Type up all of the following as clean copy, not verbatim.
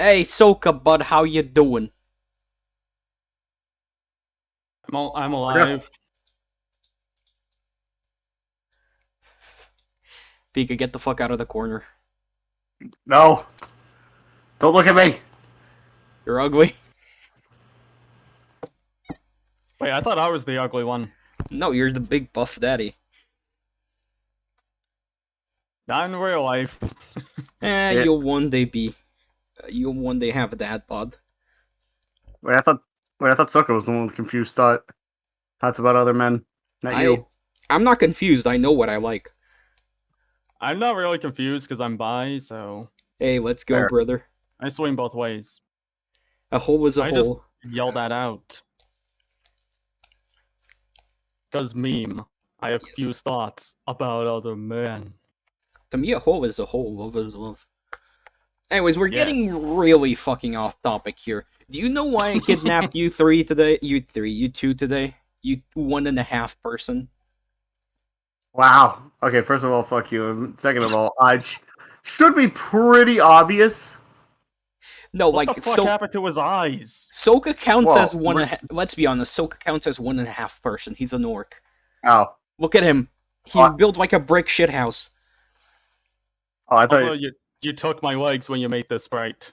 Hey, Soka, bud, how you doing? I'm Okay. alive. Pika, get the fuck out of the corner. No. Don't look at me. You're ugly. Wait, I thought I was the ugly one. No, you're the big buff daddy. Not in real life. Yeah. You'll one day be. You'll one day have a dad bod. Wait, I thought. Wait, I thought Sokka was the one with confused thoughts about other men, not I, you. I'm not confused. I know what I like. I'm not really confused because I'm bi, so Hey, let's go, Fair. brother. I swing both ways. A hole is a I just hole. yell that out. Because meme. I have Yes. few thoughts about other men. To me, a hole is a hole. Love is love. Anyways, we're Yes. getting really fucking off topic here. Do you know why I kidnapped you three today? You two today? You 1.5 person? Wow. Okay, first of all, fuck you. And second of all, should be pretty obvious. No, What like, the fuck so happened to his eyes? Soka counts Whoa. as let's be honest, Soka counts as 1.5 person. He's an orc. Oh. Look at him. He Oh, built like a brick shithouse. I thought. Also, you took my legs when you made this sprite.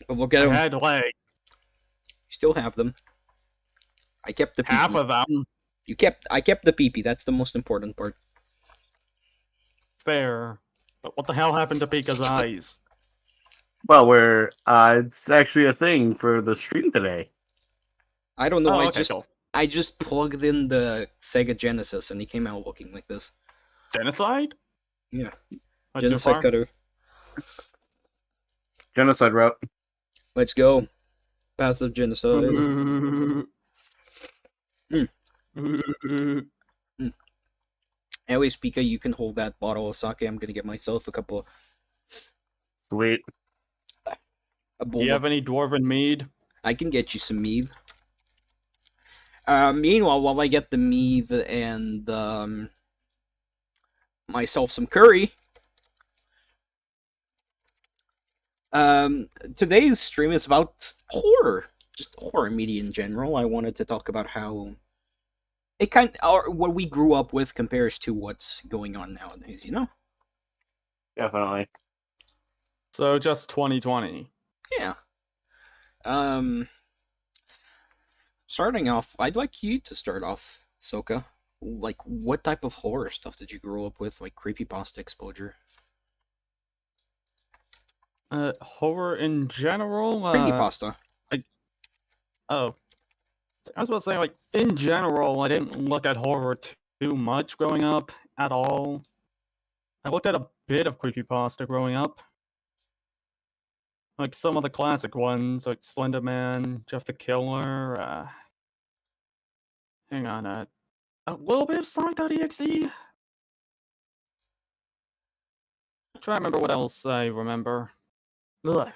But look at I him. had legs. You still have them. I kept the Half peepee. of them. I kept the peepee. That's the most important part. Fair. But what the hell happened to Pika's eyes? Well, it's actually a thing for the stream today. I don't know. Oh, okay, cool. I just plugged in the Sega Genesis and he came out looking like this. Genocide? Yeah. Not too Genocide far? cutter. Genocide route. Let's go. Path of genocide. Anyways, Pika, you can hold that bottle of sake. I'm gonna get myself a couple. Sweet. A Do bowl you have of. any dwarven mead? I can get you some mead. Meanwhile, while I get the mead and myself some curry, today's stream is about horror, just horror media in general. I wanted to talk about how it or what we grew up with compares to what's going on nowadays. You know? Definitely. So just 2020. Yeah. Um, Starting off, I'd like you to start off, Soka. Like, what type of horror stuff did you grow up with? Like creepypasta exposure. Horror in general? Creepypasta. Oh. I was about to say, like, in general, I didn't look at horror too much growing up at all. I looked at a bit of creepypasta growing up. Like some of the classic ones, like Slender Man, Jeff the Killer, hang on, a little bit of Sonic.exe. Try to remember what else I remember. Ugh.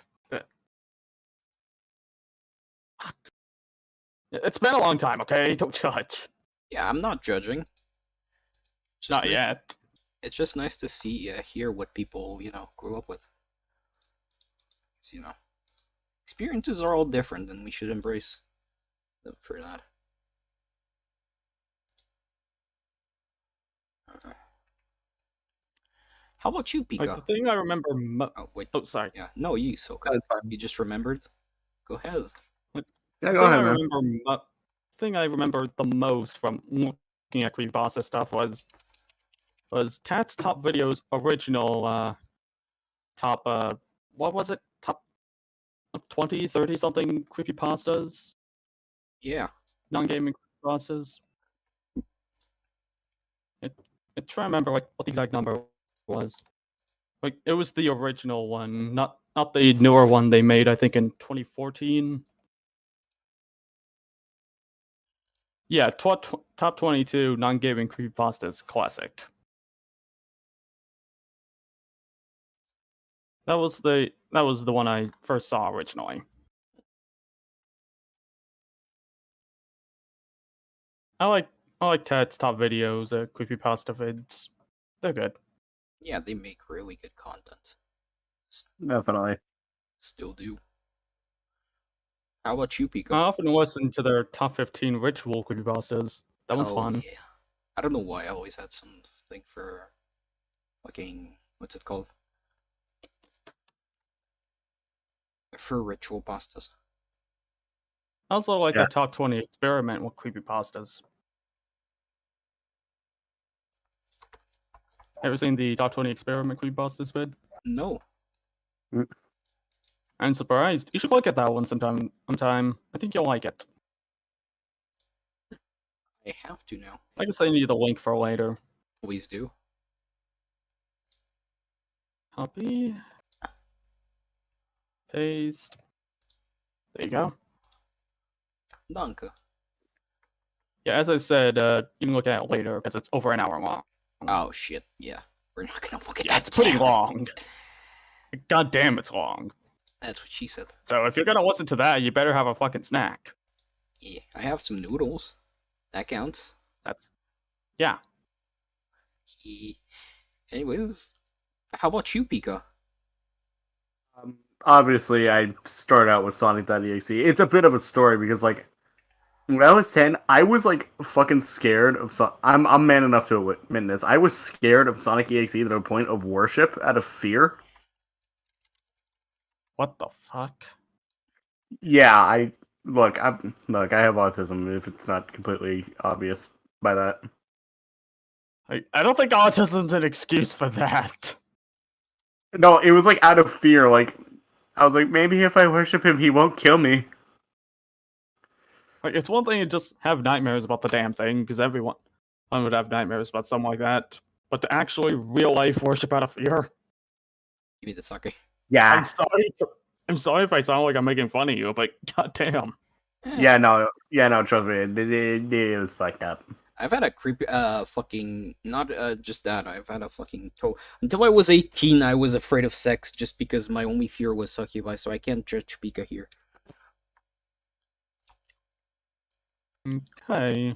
It's been a long time, okay? Don't judge. Yeah, I'm not judging. It's Not nice, yet. It's just nice to see, hear what people, grew up with. 'Cause, experiences are all different, and we should embrace them for that. Uh, how about you, Like, the Pika? thing I remember Oh, wait. Oh, sorry. Yeah, no, you, Soka. That's fine. You just remembered? Go ahead. Like, Yeah, the go thing ahead, man. thing I remember the most from looking at creepypasta stuff was Tat's top videos original top what was it? Top 20, 30 something creepypastas? Yeah. Non-gaming creepypastas. I try to remember like what the exact number was. Like it was the original one, not the newer one they made, I think in 2014. Yeah, top 22 non-gaming creepypastas classic. That was the one I first saw originally. I like I like Ted's top videos, creepypasta vids. They're good. Yeah, they make really good content. Definitely. Still do. How about you, I Pico? often listen to their top 15 ritual creepypastas. That one's Oh fun. yeah. I don't know why I always had something for fucking what's it called? For ritual pastas. I also like Yeah. their top 20 experiment with creepypastas. Ever seen the top 20 experiment creepypastas vid? No, I'm surprised. You should look at that one sometime. I think you'll like it. I have to now. I can send you the link for later. Please do. Copy. Paste. There you go. Danke. Yeah, as I said, you can look at it later because it's over an hour long. Oh shit, yeah. We're not gonna look at Yeah, that. it's pretty Damn it. long. God damn, it's long. That's what she said. So if you're gonna listen to that, you better have a fucking snack. Yeah, I have some noodles. That counts. Yeah. Anyways, how about you, Pika? Obviously, I started out with Sonic.exe. It's a bit of a story because, like, when I was 10, I was, like, fucking scared of I'm man enough to admit this. I was scared of Sonic.exe to the point of worship out of fear. What the fuck? Yeah, I have autism. If it's not completely obvious by that. I don't think autism's an excuse for that. No, it was like out of fear. Like I was like, maybe if I worship him, he won't kill me. Like, it's one thing to just have nightmares about the damn thing, because everyone would have nightmares about something like that. But to actually real life worship out of fear, Give me the sake. Yeah, I'm sorry if I sound like I'm making fun of you, but goddamn. yeah, no, trust me, it was fucked up. I've had a creepy, fucking, not, just that, I've had a fucking, until I was 18, I was afraid of sex just because my only fear was succubi, so I can't judge Pika here. Okay.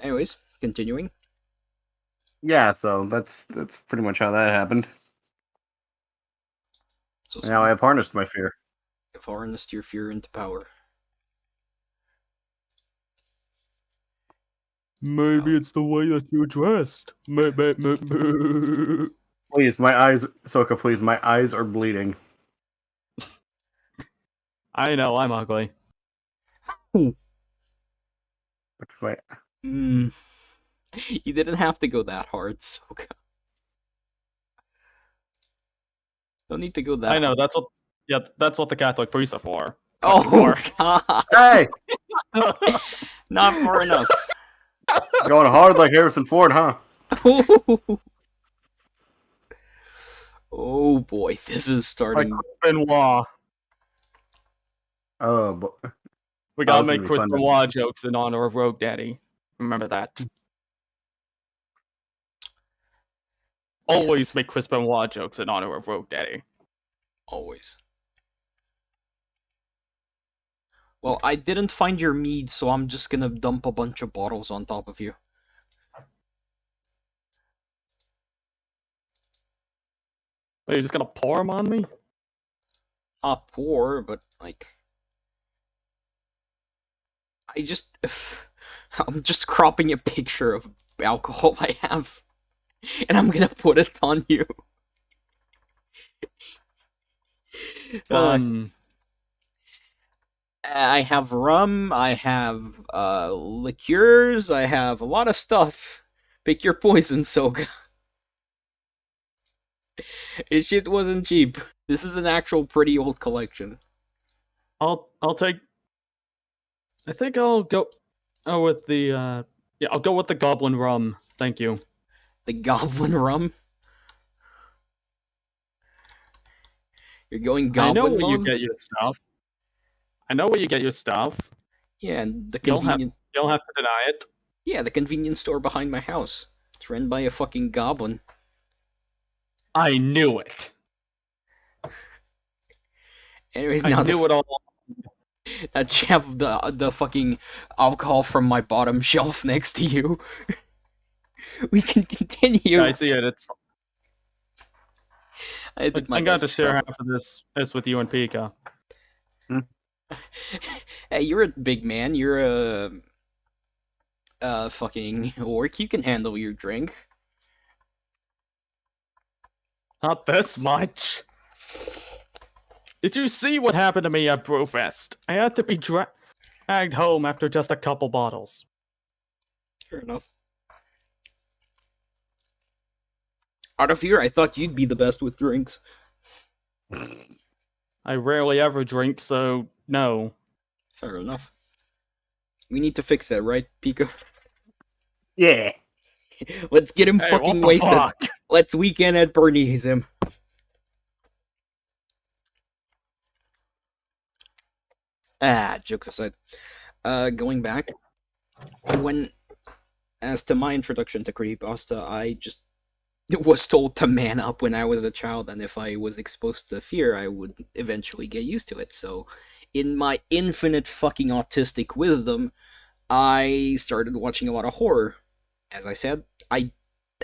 Anyways, continuing. Yeah, so that's pretty much how that happened. So Now I have harnessed my fear. you've harnessed your fear into power. Maybe it's the way that you're dressed. Please, my eyes, Soka, please, my eyes are bleeding. I know, I'm ugly. Wait. You didn't have to go that hard, Soka. Don't need to go that I know, hard. that's what the Catholic priests are for. Oh, God. Hey! Not far enough. Going hard like Harrison Ford, huh? Oh boy, this is starting. Like Benoit. Oh, but We gotta was gonna make be Chris fun. Benoit jokes in honor of Rogue Daddy. Remember that. Always Yes. make Chris Benoit jokes in honor of Rogue Daddy. Always. Well, I didn't find your mead, so I'm just gonna dump a bunch of bottles on top of you. Are you just gonna pour them on me? Not pour, but like... I'm just cropping a picture of alcohol I have, and I'm gonna put it on you. Fun. I have rum, I have liqueurs, I have a lot of stuff. Pick your poison, Soga. His shit wasn't cheap. This is an actual pretty old collection. I'll take. I think I'll go with the yeah, I'll go with the goblin rum. Thank you. The goblin rum? You're going I know goblin where you mode? get your stuff. I know where you get your stuff. Yeah, and the You don't convenient... have to deny it. Yeah, the convenience store behind my house. It's run by a fucking goblin. I knew it. Anyways, I now knew it all. that you have the fucking alcohol from my bottom shelf next to you. We can continue. Yeah, I see it. It's I did my I'm going best. to share Probably. half of this with you and Pika. Hey, you're a big man. You're a fucking orc. You can handle your drink. Not this much. Did you see what happened to me at Brewfest? I had to be dragged home after just a couple bottles. Fair enough. Out of fear, I thought you'd be the best with drinks. I rarely ever drink, so no. Fair enough. We need to fix that, right, Pika? Yeah. Let's get him Hey, fucking what the wasted. fuck? Let's weekend at Bernie's him. Jokes aside. Going back, as to my introduction to creepypasta, I just was told to man up when I was a child, and if I was exposed to fear, I would eventually get used to it. So, in my infinite fucking autistic wisdom, I started watching a lot of horror. As I said, I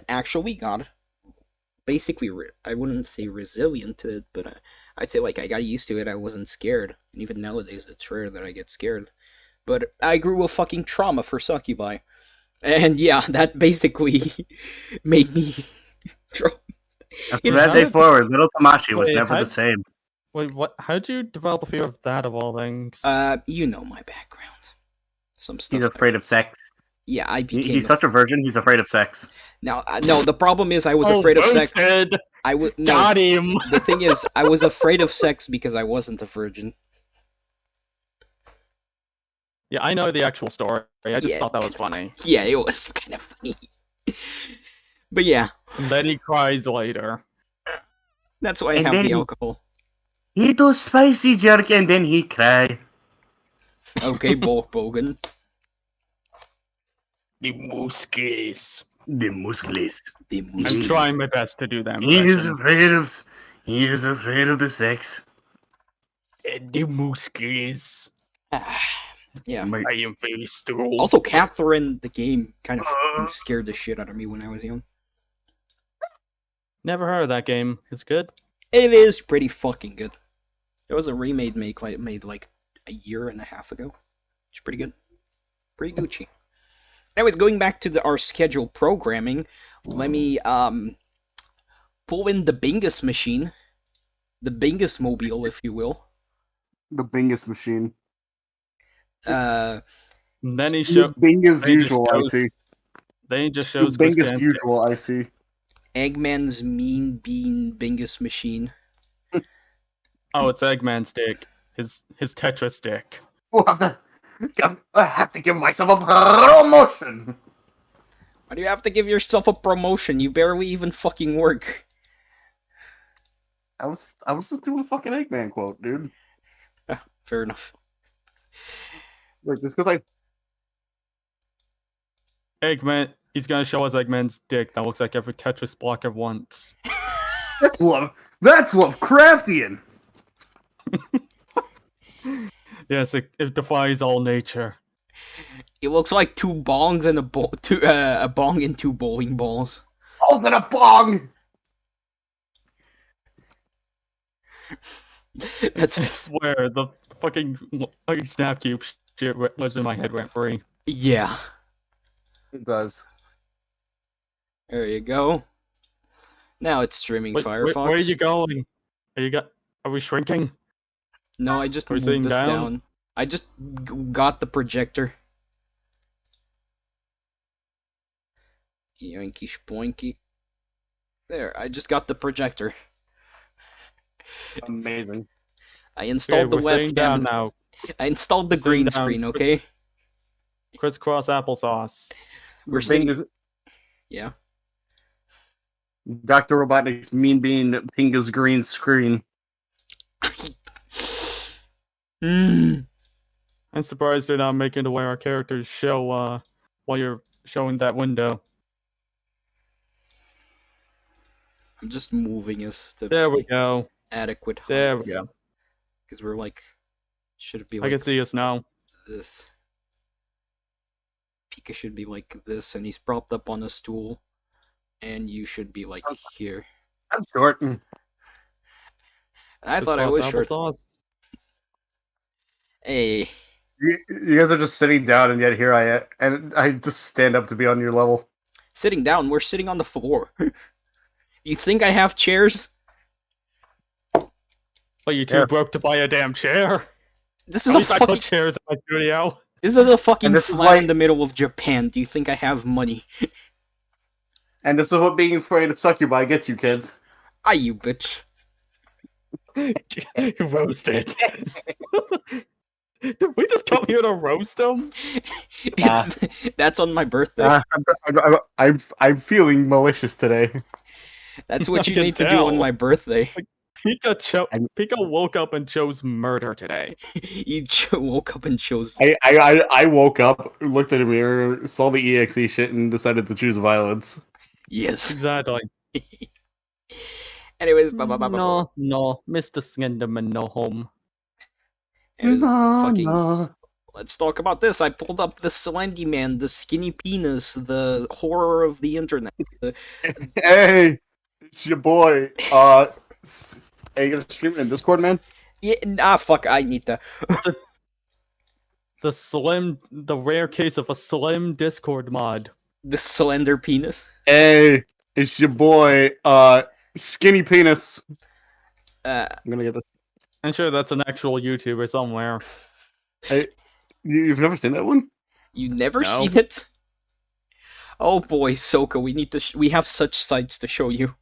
actually got basically, I wouldn't say resilient to it, but I'd say like I got used to it. I wasn't scared, and even nowadays, it's rare that I get scared. But I grew a fucking trauma for succubi. And yeah, that basically made me. From It's that day How- forward, little Tamashi was Wait, never how- the same. Wait, what? How'd you develop a fear of that of all things? you know my background. Some stuff. He's afraid of sex. Yeah, I became. He's such a virgin. He's afraid of sex. Now, no. The problem is, I was afraid of sex. Roasted! I was no. Got him! The thing is, I was afraid of sex because I wasn't a virgin. Yeah, I know the actual story. I just Yeah. thought that was funny. Yeah, it was kind of funny. But yeah, And then he cries later. that's why I And have the then- alcohol. He do spicy jerk and then he cry. Okay, Bogan. The Mooskies. The muscles. The I'm music. trying my best to do that. He is impression. afraid of. He is afraid of the sex. The Mooskies. Yeah. My- I am very strong. Also, Catherine, the game, kind of fucking scared the shit out of me when I was young. Never heard of that game. It's good. It is pretty fucking good. There was a remake made like a year and a half ago. It's pretty good. Pretty Gucci. Anyways, going back to our scheduled programming, let me pull in the Bingus machine. The Bingus mobile, if you will. The Bingus machine. And then he The showed. Bingus they just usual, I chose- see. Then he just The shows Chris Bingus Chan- usual, I see. Eggman's Mean Bean Bingus machine. Oh, it's Eggman's dick. His Tetris dick. I have to give myself a promotion. Why do you have to give yourself a promotion? You barely even fucking work. I was just doing a fucking Eggman quote, dude. Fair enough. Like just because Eggman. He's gonna show us Eggman's dick that looks like every Tetris block at once. that's love. That's Lovecraftian. Yes, it defies all nature. It looks like two bongs and a bong and two bowling balls. Balls in a bong. I That's swear, the fucking snap cube shit was in my head rent free. yeah. It does. There you go. Now it's streaming Firefox. Where are you going? Are we shrinking? No, I just Are we moved sitting this down? down. I just got the projector. Yoinky spoinky. There, I just got the projector. Amazing. I installed the we're sitting down webcam. now. I installed the We're sitting green down. screen, okay? Crisscross applesauce. We're sitting. Bingus, Yeah. Dr. Robotnik's Mean Bean Pinga's green screen. Mm. I'm surprised they're not making the way our characters show while you're showing that window. I'm just moving us to There we go. adequate height. There we go. Because we're like, should it be I like can see us now. this? Pika should be like this, and he's propped up on a stool, and you should be like here. I'm short. I Just thought I cross was short. applesauce. Hey, You guys are just sitting down, and yet here I am, and I just stand up to be on your level. sitting down. We're sitting on the floor. You think I have chairs? But you too Yeah. broke to buy a damn chair. This At is a least I fucking. put chairs in my studio. This is a fucking And this is flat why- in the middle of Japan. Do you think I have money? And this is what being afraid of succubi gets you, kids. Ah, you bitch. Roasted. Did we just come here to roast him? It's that's on my birthday. I'm feeling malicious today. That's what I you can need to do on tell. my birthday. Pika woke up and chose murder today. You woke up and chose. I woke up, looked at a mirror, saw the EXE shit, and decided to choose violence. Yes. Exactly. Anyways, No, Mr. Slenderman, no home. Anyways, fucking. Let's talk about this. I pulled up the Slendy Man, the skinny penis, the horror of the internet. Hey, it's your boy. Hey, you gonna stream it in Discord, man? Yeah, fuck, I need to. The rare case of a slim Discord mod. The slender penis. Hey, it's your boy. Skinny penis. Uh, I'm gonna get this. I'm sure that's an actual YouTuber somewhere. Hey, you've never seen that one? you never No. seen it? Oh boy, Soka, we need to. We have such sights to show you.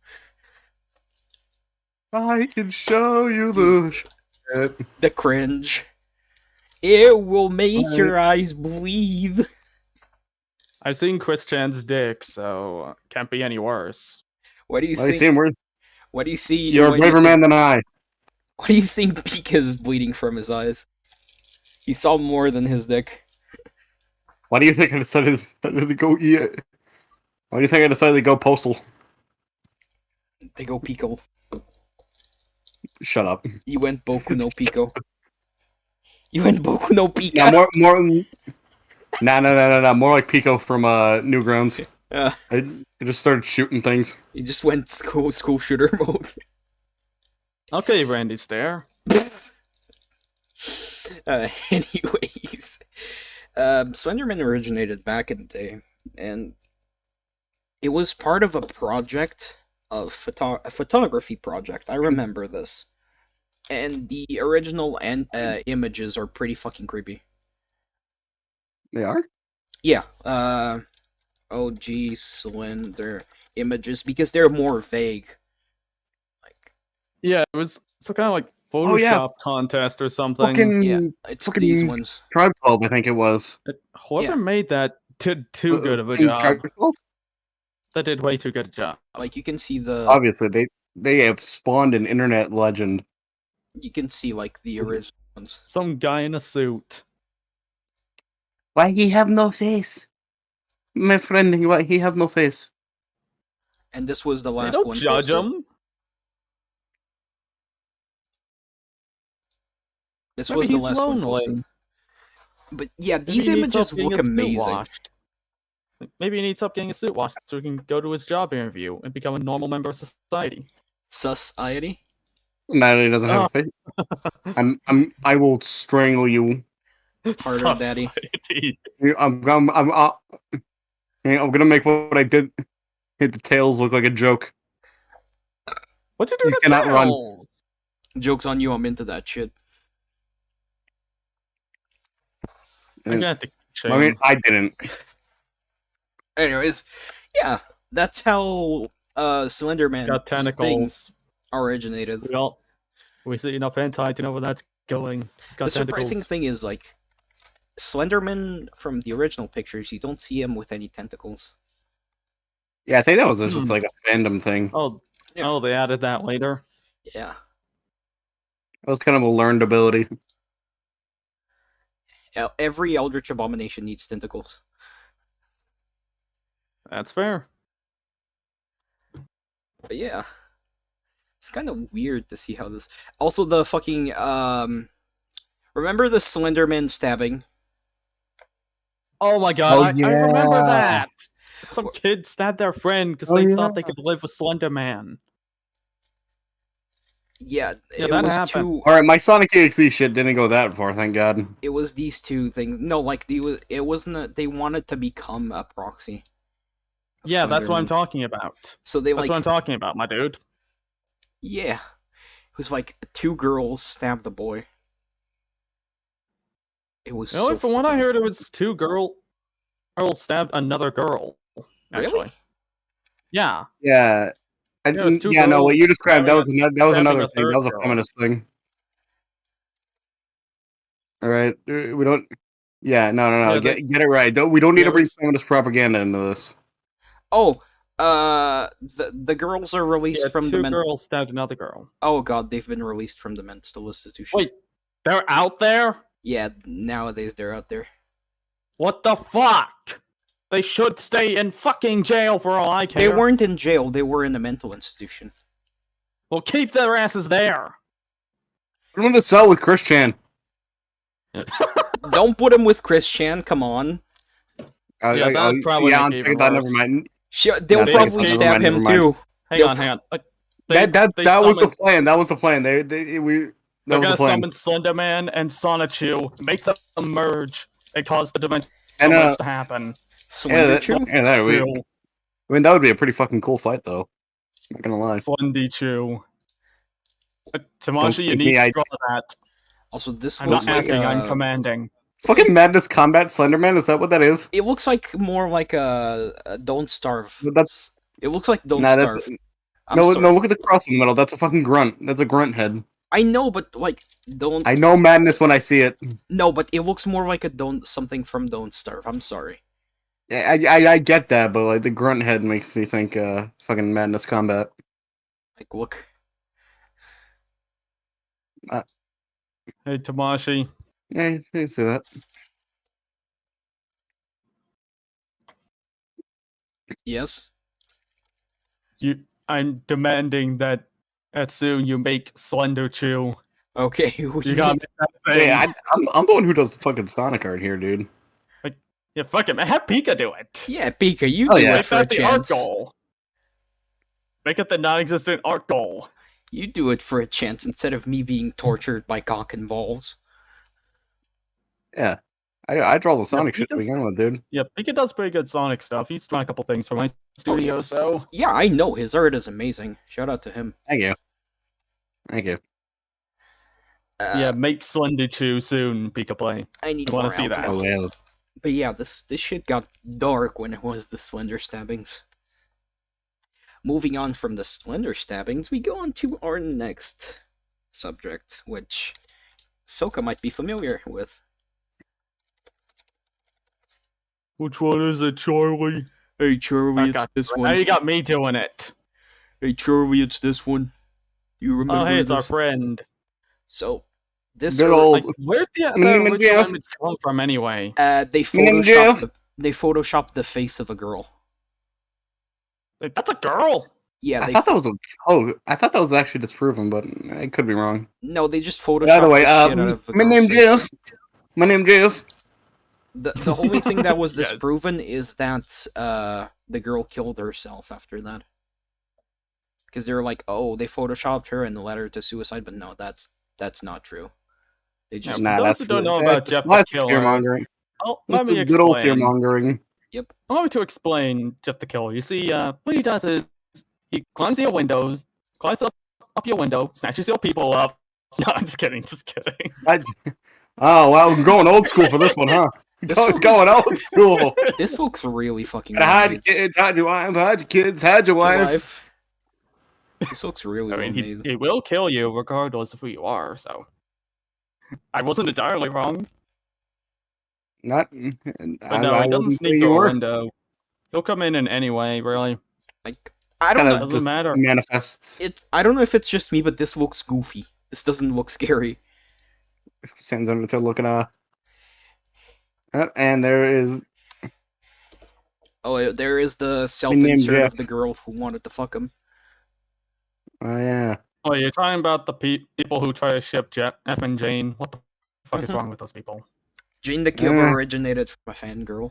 I can show you the shit. The cringe. It will make your eyes bleed. I've seen Chris Chan's dick, so can't be any worse. What do you Well, you see? see him, where What do you see? you're a what do you braver think- man than I. What do you think Pika is bleeding from his eyes? He saw more than his dick. Why do you think I decided to go? Yeah. Why do you think I decided to go postal? They go Pico. Shut up. You went Boku no Pico. You went Boku no Pika. No, more. Nah. More like Pico from Newgrounds. I just started shooting things. You just went school shooter mode. Okay, Randy Stare. Anyways, Slenderman originated back in the day, and it was part of a project of a photography project. I remember this, and the original images are pretty fucking creepy. They are? Yeah, OG Slender images because they're more vague. Like, Yeah, it was some kind of like Photoshop Oh, yeah. contest or something. Fucking yeah, it's fucking these ones. Tribe 12, I think it was. Whoever yeah. made that did too good of a Fucking job. Tribe 12? That did way too good a job. Like you can see the, Obviously, they have spawned an internet legend. you can see like the original ones. Some guy in a suit. Why he have no face? My friend, why he have no face? And this was the They last don't one. judge posted. him. This Maybe was the he's last one. lonely. Posted. But yeah, Maybe these he needs images help getting look his suit amazing. washed. Maybe he needs help getting his suit washed so he can go to his job interview and become a normal member of society. Society. No, he doesn't have a face. I will strangle you. Harder, daddy. Society. I'm gonna make what I did hit the tails look like a joke. What'd you do You to cannot run. Tails? Joke's on you, I'm into that shit. I'm gonna have to change. I mean, I didn't. Anyways, yeah, that's how Slenderman got thing tentacles. originated. We see enough hentai to know where that's going. It's got The surprising tentacles. thing is, like, Slenderman from the original pictures, you don't see him with any tentacles. Yeah, I think that was just like a fandom thing. Oh, Yeah. oh, they added that later. Yeah. That was kind of a learned ability. Every Eldritch Abomination needs tentacles. That's fair. But yeah. It's kind of weird to see how this... Also, the fucking, remember the Slenderman stabbing? Oh my god, Oh, I remember yeah. that. Some kid stabbed their friend because Oh, they yeah. thought they could live with Slender Man. Yeah, Yeah, it that was happened. two. All right, my Sonic EXE shit didn't go that far, thank God. It was these two things. No, like it wasn't. They wanted to become a proxy. Of Yeah, that's what I'm Slenderman. talking about. So they That's what I'm like, talking about, my dude. yeah, it was like two girls stabbed the boy. It was Really, so from what I fucking heard, it was two girls stabbed another girl. Actually, really. yeah. Yeah. Yeah, it was two Yeah, no, what you girls described, that was stabbing another a thing. That third was a girl. feminist thing. All right, we don't. Yeah, no. Yeah, Get it right. We don't need yeah, to it bring was, feminist propaganda into this. Oh, the girls are released yeah, from the two men. girls stabbed another girl. Oh god, they've been released from the mental institution. Wait, they're out there? Yeah, nowadays they're out there. What the fuck? They should stay in fucking jail for all I They care. weren't in jail. They were in a mental institution. Well, keep their asses there. I'm going to sell with Christian. Don't put him with Chris Chan. Come on. Yeah, that'd probably yeah, make I'll it take even that. Never worse. mind. They'll That's probably escaped. stab him Never mind. too. Hang They'll on, hang on. That was the summoned- plan. That was the plan. That They're was gonna the plan. summon Slenderman and Sonichu, make them merge, and cause the dimensional And merge to happen. Slender Chew? I mean, that would be a pretty fucking cool fight, though. Not gonna lie. Slendy-Chew. Don't Tamashi, you give need me to draw that. Also, this I'm looks not like asking, I'm commanding. Fucking Madness Combat Slenderman, is that what that is? It looks like more like a Don't Starve. That's It looks like Don't nah, Starve. I'm no, sorry. no. Look at the cross in the middle. That's a fucking grunt. That's a grunt head. I know, but like don't. I know madness when I see it. No, but it looks more like a Don't something from Don't Starve. I'm sorry. Yeah, I get that, but like the grunt head makes me think fucking Madness Combat. Like, look. Hey, Tamashi. Yeah, you can see that. Yes. I'm demanding that soon you make Slender Chew. Okay. You gotta make that thing. Yeah, I'm the one who does the fucking Sonic art here, dude. Yeah, fuck it, man. Have Pika do it. Yeah, Pika, you Oh, do yeah. it Make for a that the art chance. goal. Make it the non-existent art goal. You do it for a chance instead of me being tortured by cock and balls. Yeah, I draw the Sonic shit to Pika's- begin with, dude. Yeah, Pika does pretty good Sonic stuff. He's done a couple things for my studio, so... Yeah, I know his art is amazing. Shout out to him. Thank you. Thank you. Yeah, make Slender Chew soon, Pika Play. I need I wanna more see that. alcohol. Oh yeah. But yeah, this shit got dark when it was the Slender stabbings. Moving on from the Slender stabbings, we go on to our next subject, which Soka might be familiar with. Which one is it, Charlie? Hey Charlie, Okay. it's this Now one. you got me doing it. Hey Charlie, it's this one. You remember Oh, hey, it's our this? friend. So, this Good old. Like, where'd the name is original Jeff. image come from, anyway? they My name is Jeff. photoshopped the face of a girl. Like, that's a girl! Yeah, I they thought that was I thought that was actually disproven, but I could be wrong. no, they just photoshopped By the way, the shit out of a my girl's name's face. Jeff. My name's Jeff. The only thing that was Yes. disproven is that the girl killed herself after that. Because they were like, oh, they photoshopped her and led her to suicide, but no, that's not true. They just Yeah, for those who don't know about Jeff the that's Killer, fear mongering. let That's me a good old fear explain. mongering. Allow me to explain Jeff the Killer. You see, what he does is he climbs your windows, climbs up your window, snatches your people up. No, I'm just kidding, just kidding. Oh wow, we're going old school for this one, huh? This Going old school. this looks really fucking Hide well your kids, hide your wife, hide your kids, hide your wife. life. This looks really I well mean, made. he will kill you regardless of who you are, so. I wasn't entirely wrong. Not. But no, he doesn't sneak through a window. He'll come in any way, really. Like, I don't Kinda know. Doesn't just matter. manifests. I don't know if it's just me, but this looks goofy. This doesn't look scary. Stands under there looking and there is Oh, there is the self-insert Jeff. of the girl who wanted to fuck him. oh yeah. Oh, you're talking about the people who try to ship F and Jane? What the fuck is Mhm. wrong with those people? Jane the Cube originated from a fangirl.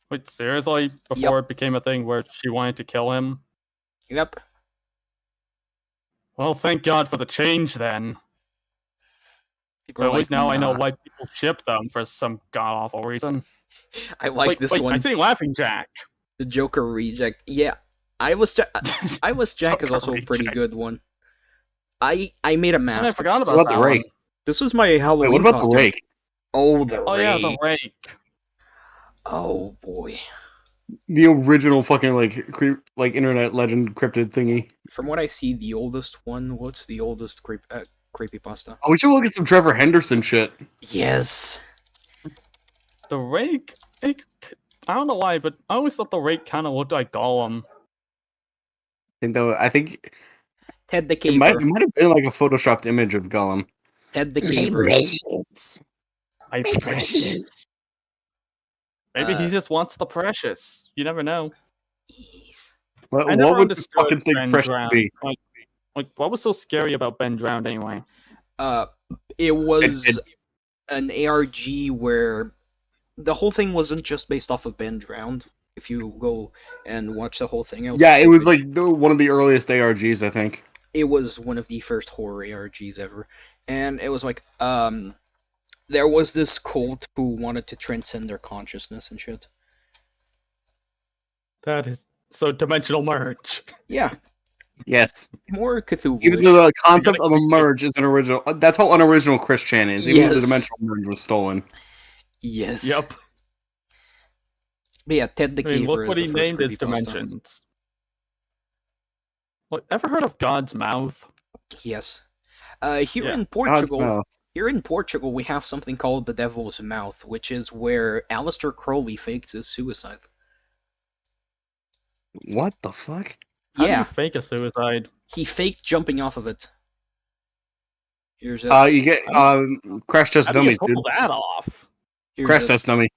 Wait, seriously? Before it became a thing where she wanted to kill him? Yep. Well, thank God for the change then. People But are at least like, now I know nah. why people ship them for some god-awful reason. I like this wait, one. I see Laughing Jack. The Joker reject. Yeah, I was Jack is also a pretty Reject. good one. I made a And I mask. forgot What about about that the rake? one. This was my Wait, Halloween what about costume. the rake? Oh, the Oh rake. yeah, the rake. Oh boy. The original fucking internet legend cryptid thingy. From what I see, the oldest one. What's the oldest creepypasta? Oh, we should look at some Trevor Henderson shit. Yes. The rake. I don't know why, but I always thought the rake kind of looked like Gollum. I think Ted the it might Caver. have been like a photoshopped image of Gollum. Ted the Caver. My precious. Maybe he just wants the precious. You never know. Yes. I What never would you understood fucking think Ben Fresh Drowned. would be? Like, what was so scary about Ben Drowned anyway? It was an ARG where the whole thing wasn't just based off of Ben Drowned. If you go and watch the whole thing, It was like one of the earliest ARGs, I think. it was one of the first horror ARGs ever, and it was like there was this cult who wanted to transcend their consciousness and shit. That is so dimensional merge. Yeah, Yes. more Cthulhu. Even though the concept of a merge is an original. That's how unoriginal Chris Chan is. Even though the Yes. dimensional merge was stolen. Yes. Yep. But yeah, Ted the I mean, Caver look is what the he first named his creepypasta. dimensions. Like, ever heard of God's Mouth? Yes. Yeah. In Portugal, we have something called the Devil's Mouth, which is where Aleister Crowley fakes his suicide. What the fuck? How do Yeah, you fake a suicide? he faked jumping off of it. Here's it. You get crash test How do you dummies, pull dude. that off? Here's Crash it. test dummy.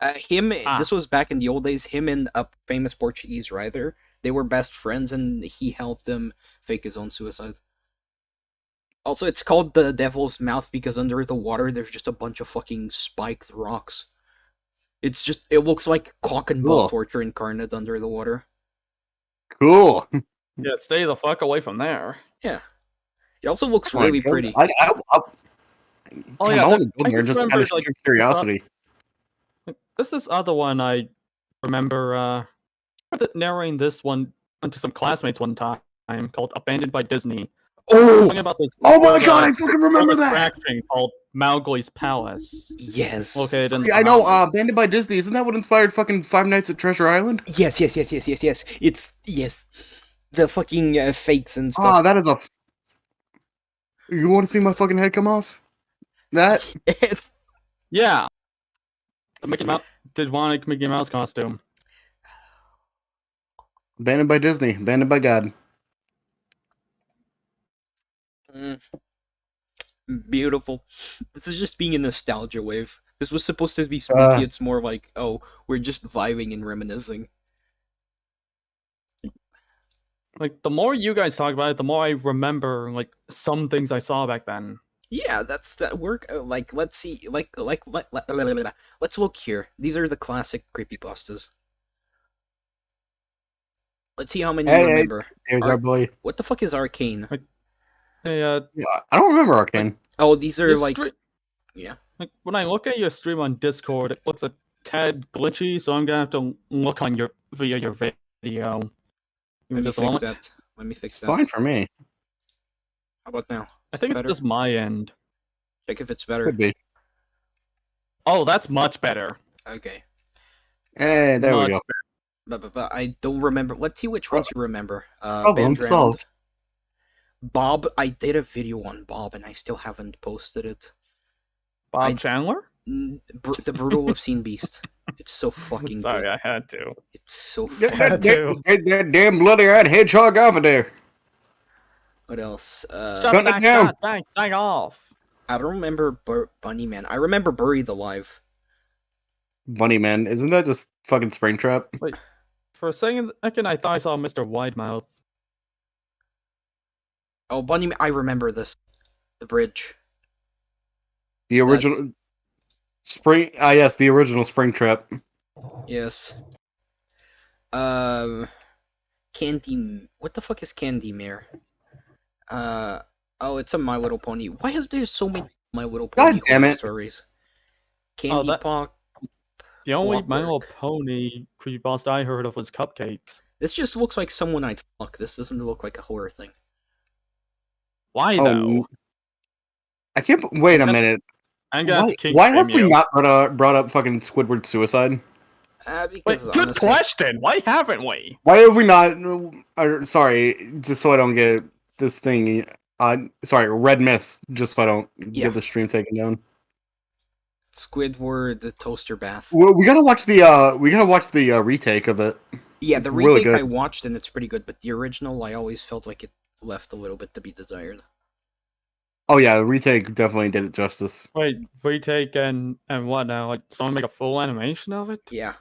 This was back in the old days. Him and a famous Portuguese writer, they were best friends, and he helped him fake his own suicide. Also, it's called the Devil's Mouth because under the water, there's just a bunch of fucking spiked rocks. It looks like cock and ball Cool. torture incarnate under the water. Cool. Yeah, stay the fuck away from there. Yeah. It also looks really pretty. Oh I yeah, want to go I there just just out remembered, of sheer curiosity. There's this other one I remember narrating this one to some classmates one time called Abandoned by Disney. Talking about this Oh my god, I fucking remember that! attraction called Mowgli's Palace. Yes. Located in I know, Banded by Disney. Isn't that what inspired fucking Five Nights at Treasure Island? Yes. It's the fucking fakes and Ah, stuff. that is a... You want to see my fucking head come off? That? Yeah. The Mickey Mouse did want a Mickey Mouse costume. Banded by Disney. Banded by God. Beautiful. This is just being a nostalgia wave. This was supposed to be spooky. It's more like, oh, we're just vibing and reminiscing. Like, the more you guys talk about it, the more I remember, like, some things I saw back then. Yeah, that's that work. Like, let's see. Let's look here. These are the classic creepypastas. Let's see how many you remember. There's our boy. What the fuck is Arcane? Hey, Yeah, I don't remember Arcane. Oh, these are your like... yeah. Like, when I look at your stream on Discord, it looks a tad glitchy, so I'm gonna have to look on your video. Let me fix that. Let me fix that. Fine for me. How about now? I think it's just my end. Check if it's better. Could be. Oh, that's much better. Okay. Hey, there we go. But I don't remember. Let's see which ones you remember. Problem solved. Bob, I did a video on Bob and I still haven't posted it. Bob Chandler? The Brutal Obscene Beast. It's so fucking Sorry, good. I had to. It's so Get fucking good. that damn bloody-eyed hedgehog off of there. What else? Shut that down. Dang off. I don't remember Bunny Man. I remember Buried Alive. Bunny Man, isn't that just fucking Springtrap? Wait, for a second, I thought I saw Mr. Widemouth. Oh, Bunny Man. I remember this. The bridge. The That's original spring. Yes, the original spring trap. yes. Um, Candy. What the fuck is Candy Mare? Uh, oh, it's a My Little Pony. Why is there so many My Little God Pony damn horror it! stories? Oh, Candy that Pop, the only My Little Clockwork. Pony creepypasta I heard of was Cupcakes. This just looks like someone I'd fuck. This doesn't look like a horror thing. Why Oh, though? I can't. Wait I'm a gonna, minute. I'm gonna have to Why? king Why have shame we you. not brought up fucking Squidward's suicide? Wait, Because good honestly, question. Why haven't we? Why have we not? Sorry, just so I don't get this thing. Sorry, red mist. Just so I don't yeah, get the stream taken down. Squidward, the toaster bath. We gotta watch the retake of it. Yeah, It's the really remake good. I watched and it's pretty good, but the original I always felt like it left a little bit to be desired. Oh yeah, the retake definitely did it justice. Wait, retake and what now? Like someone make a full animation of it? Yeah.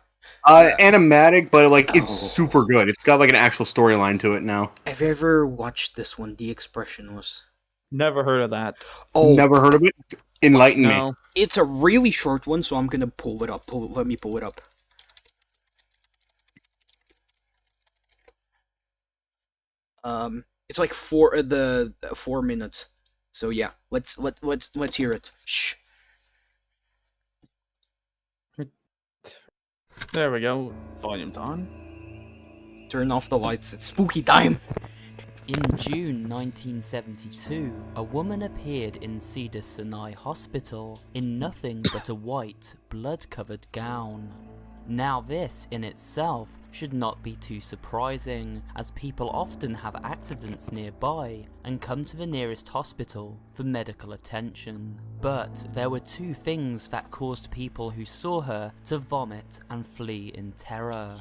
Animatic, but like it's Oh. super good. It's got like an actual storyline to it now. Have you ever watched this one, The Expressionless? Never heard of that. Oh, Never heard of it. Enlighten me. No. it's a really short one, so I'm gonna pull it up. Let me pull it up. It's like 4 minutes. So yeah, let's hear it. Shh. There we go. Volume's on. Turn off the lights. It's spooky time. In June 1972, a woman appeared in Cedar Sinai Hospital in nothing but a white, blood-covered gown. Now this, in itself, should not be too surprising, as people often have accidents nearby and come to the nearest hospital for medical attention. But there were two things that caused people who saw her to vomit and flee in terror.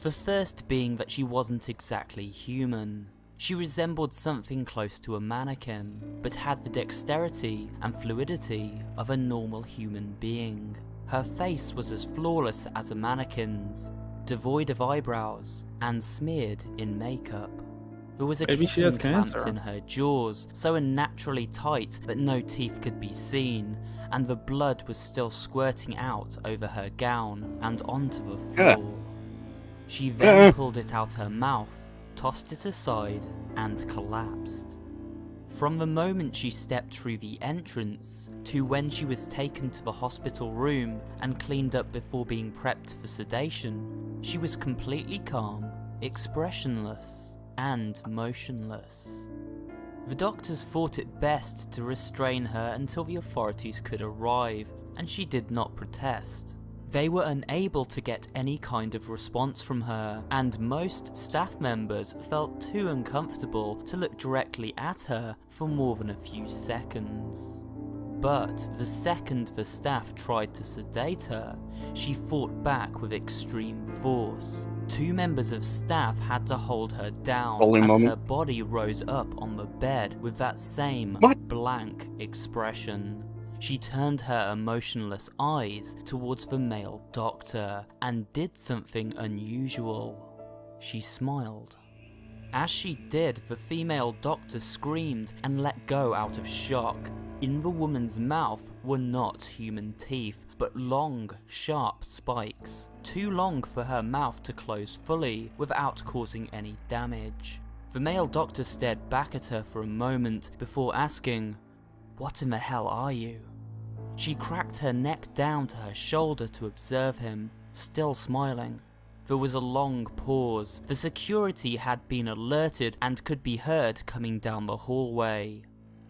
The first being that she wasn't exactly human. She resembled something close to a mannequin, but had the dexterity and fluidity of a normal human being. Her face was as flawless as a mannequin's, devoid of eyebrows, and smeared in makeup. There was a Maybe she has kitten clamped cancer. in her jaws, so unnaturally tight that no teeth could be seen, and the blood was still squirting out over her gown and onto the floor. She then pulled it out her mouth, tossed it aside, and collapsed. From the moment she stepped through the entrance, to when she was taken to the hospital room and cleaned up before being prepped for sedation, she was completely calm, expressionless, and motionless. The doctors thought it best to restrain her until the authorities could arrive, and she did not protest. They were unable to get any kind of response from her, and most staff members felt too uncomfortable to look directly at her for more than a few seconds. But the second the staff tried to sedate her, she fought back with extreme force. Two members of staff had to hold her down Holy as moment. her body rose up on the bed with that same blank expression. She turned her emotionless eyes towards the male doctor and did something unusual. She smiled. As she did, the female doctor screamed and let go out of shock. In the woman's mouth were not human teeth, but long, sharp spikes, too long for her mouth to close fully without causing any damage. The male doctor stared back at her for a moment before asking, "What in the hell are you?" She cracked her neck down to her shoulder to observe him, still smiling. There was a long pause. The security had been alerted and could be heard coming down the hallway.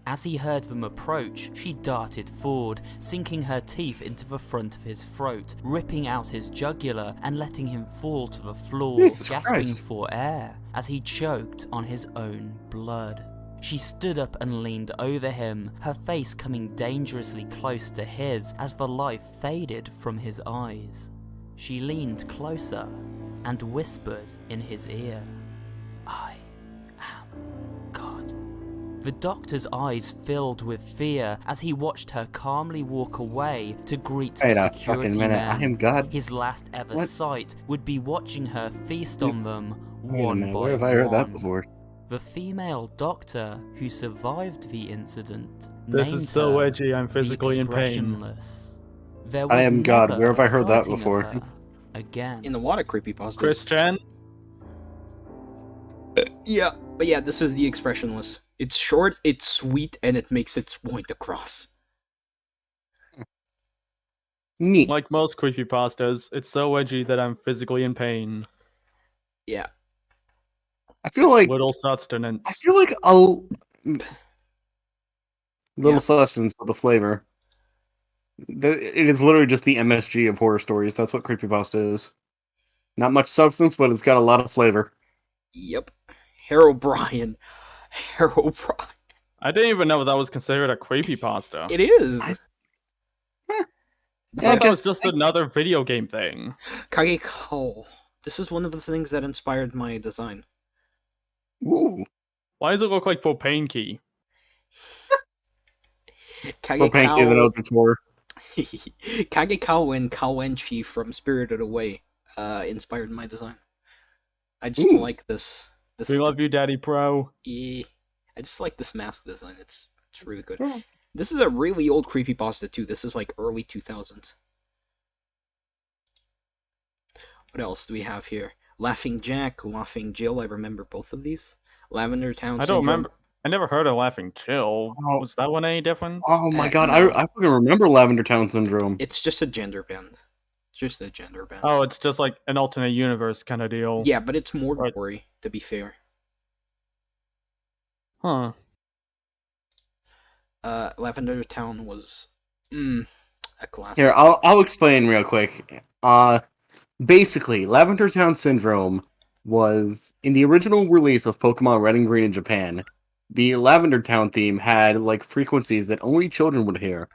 As he heard them approach, she darted forward, sinking her teeth into the front of his throat, ripping out his jugular and letting him fall to the floor, Jesus gasping Christ. for air as he choked on his own blood. She stood up and leaned over him, her face coming dangerously close to his as the life faded from his eyes. She leaned closer and whispered in his ear, "I am God." The doctor's eyes filled with fear as he watched her calmly walk away to greet Wait the a security fucking minute, man. I am God? His last ever What? sight would be watching her feast on them Wait a one minute, by where have I heard that one. before? The female doctor who survived the incident This named is so her edgy, I'm the physically in pain. Expressionless. There I was am God, never where have a I heard that sighting of before? her again. In a lot of creepypastas. Christian? Yeah, but yeah, this is the expressionless. It's short, it's sweet, and it makes its point across. Neat. Like most creepypastas, it's so edgy that I'm physically in pain. Yeah. I feel like Little sustenance. a little Yeah. sustenance with the flavor. It is literally just the MSG of horror stories. That's what creepypasta is. Not much substance, but it's got a lot of flavor. Yep. Herobrine. Herobrine. I didn't even know that was considered a creepypasta. It is. I Yeah, thought that was just another video game thing. Kagekao. This is one of the things that inspired my design. Ooh. Why does it look like Propane Key? Propane is an Kagekao. auditor. Kagekao and Kawenchi from Spirited Away inspired my design. I just Ooh. like this. We love you, Daddy Pro. Yeah, I just like this mask design. It's really good. Yeah. This is a really old creepypasta too. This is like early 2000s. What else do we have here? Laughing Jack, Laughing Jill. I remember both of these. Lavender Town I Syndrome. don't remember. I never heard of Laughing Chill. Oh. Was that one any different? Oh my god, no. I fucking remember Lavender Town Syndrome. It's just a gender bend. It's just a gender bend. Oh, it's just like an alternate universe kind of deal. Yeah, but it's more Right. gory, to be fair. Huh. Lavender Town was a classic. Here, I'll explain real quick. Basically, Lavender Town Syndrome was in the original release of Pokemon Red and Green in Japan. The Lavender Town theme had like frequencies that only children would hear,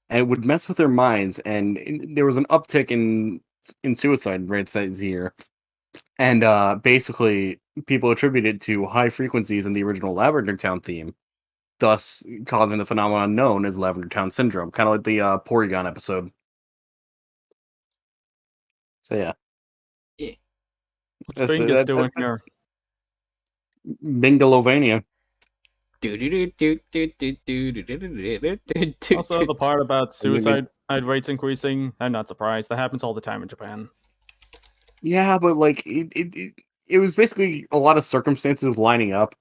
and it would mess with their minds. And there was an uptick in suicide rates that year. And basically, people attributed to high frequencies in the original Lavender Town theme, thus causing the phenomenon known as Lavender Town Syndrome, kind of like the Porygon episode. So yeah. What's That's- Bingus doing here? Bingalovania. Also, the part about suicide rates increasing, I'm not surprised. That happens all the time in Japan. Yeah, but like it was basically a lot of circumstances lining up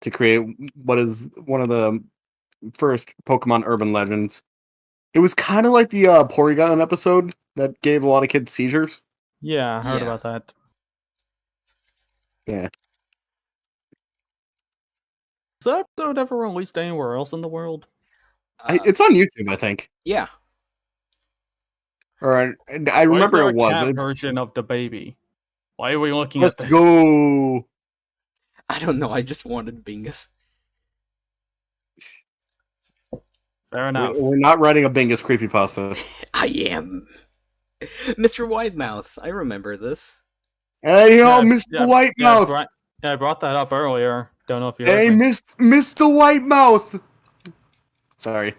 to create what is one of the first Pokemon urban legends. It was kind of like the Porygon episode that gave a lot of kids seizures. Yeah, I heard Yeah. about that. Yeah. Is that episode ever released anywhere else in the world? It's on YouTube, I think. Yeah. Or I Why is remember there it a was. cat version of the baby? Why are we looking Let's at this? go. I don't know, I just wanted Bingus. Fair enough. We're not writing a Bingus creepypasta. I am. Mr. Widemouth, I remember this. Hey, yo, Yeah, Mr. yeah, Whitemouth. Yeah, I brought that up earlier. Don't know if you Hey, heard me. Mr. Whitemouth. Sorry.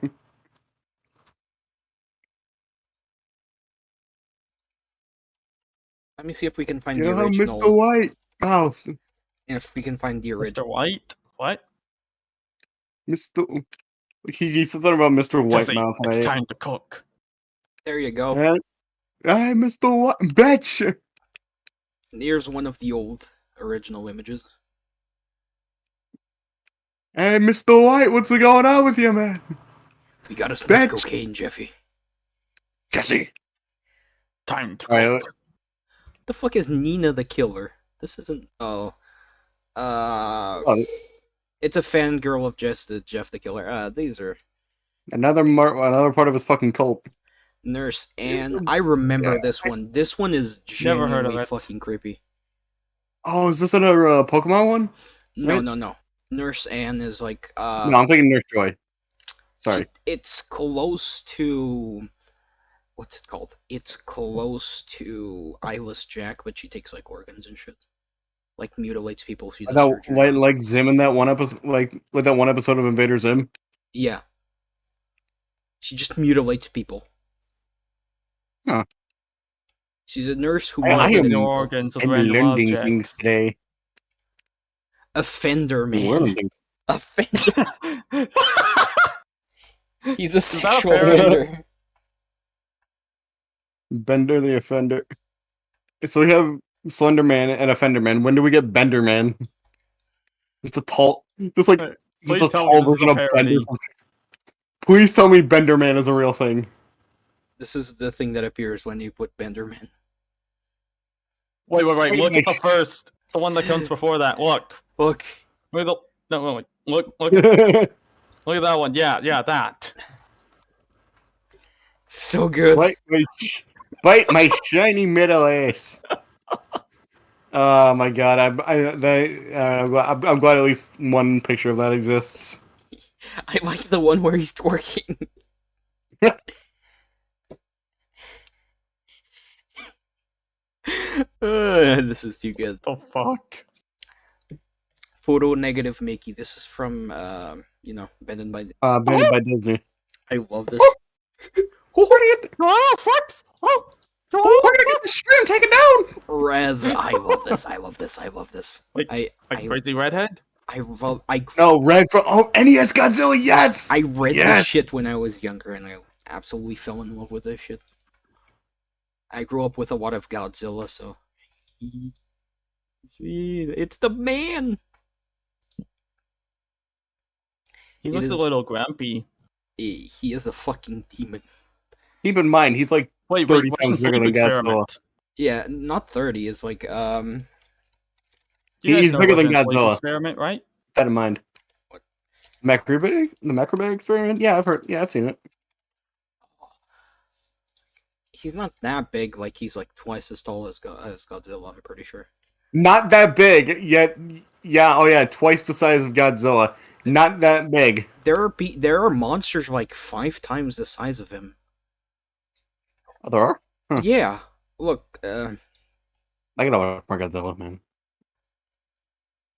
Let me see if we can find the Yeah, original. Mr. Whitemouth. If we can find the original. Mr. White? What? Mr. He said something about Mr. Jesse, Whitemouth. it's Right? time to cook. There you go. Hey, Mr. White, bitch. Here's one of the old original images. Hey, Mr. White, what's going on with you, man? We gotta sniff Bitch. cocaine, Jeffy. Jesse. Time to Alright, cook. The fuck is Nina the Killer? This isn't. Oh. It's a fangirl of Jeff the Killer. These are another part of his fucking cult. Nurse Anne. I remember this one. This one is Never heard of genuinely it. fucking creepy. Oh, is this another Pokemon one? No, Right? no. Nurse Anne is like No, I'm thinking Nurse Joy. Sorry. It's close to what's it called? It's close to Eyeless Jack, but she takes like organs and shit. Like mutilates people. She does surgery. Like Zim in that one episode, like that one episode of Invader Zim. Yeah. She just mutilates people. Huh. She's a nurse who I am mutilated The people. organs of I'm random learning objects. things today. A fender One of man. them things. A fender. He's a that a sexual parody? offender. Bender the Offender. So we have Slender Man and Offender Man. When do we get Bender Man? Just a tall, just like Please just a tell me tall this is version a of Bender. parody. Please tell me Bender Man is a real thing. This is the thing that appears when you put Benderman. Wait. Look at the first. The one that comes before that. Look. Look. Look at the... No, wait. Look at that one. Yeah, that. It's so good. Bite my shiny middle ass. Oh my god! I'm glad at least one picture of that exists. I like the one where he's twerking. This is too good. The fuck? Photo negative Mickey. This is from Bended by. Banned by Disney. I love this. Oh, fucks! Oh! We're gonna get the stream taken down. Rev, I love this. I love this. I love this. Wait, I crazy redhead? No, Red for NES Godzilla. Yes. I read this Yes! shit when I was younger, and I absolutely fell in love with this shit. I grew up with a lot of Godzilla, so see, it's the man. He It looks is- a little grumpy. He is a fucking demon. Keep in mind, he's like Wait, 30 what's times the bigger sleep than Godzilla. experiment? Yeah, not 30. It's like You guys He's know bigger about than the sleep Godzilla. experiment, right? That in mind. What? The Macrobag experiment? Yeah, I've seen it. he's not that big. Like he's like twice as tall as Godzilla. I'm pretty sure. Not that big yet. Yeah, oh yeah, twice the size of Godzilla. Not that big. There are monsters like 5 times the size of him. Oh, there are? Huh. Yeah. Look, I gotta watch more Godzilla, man.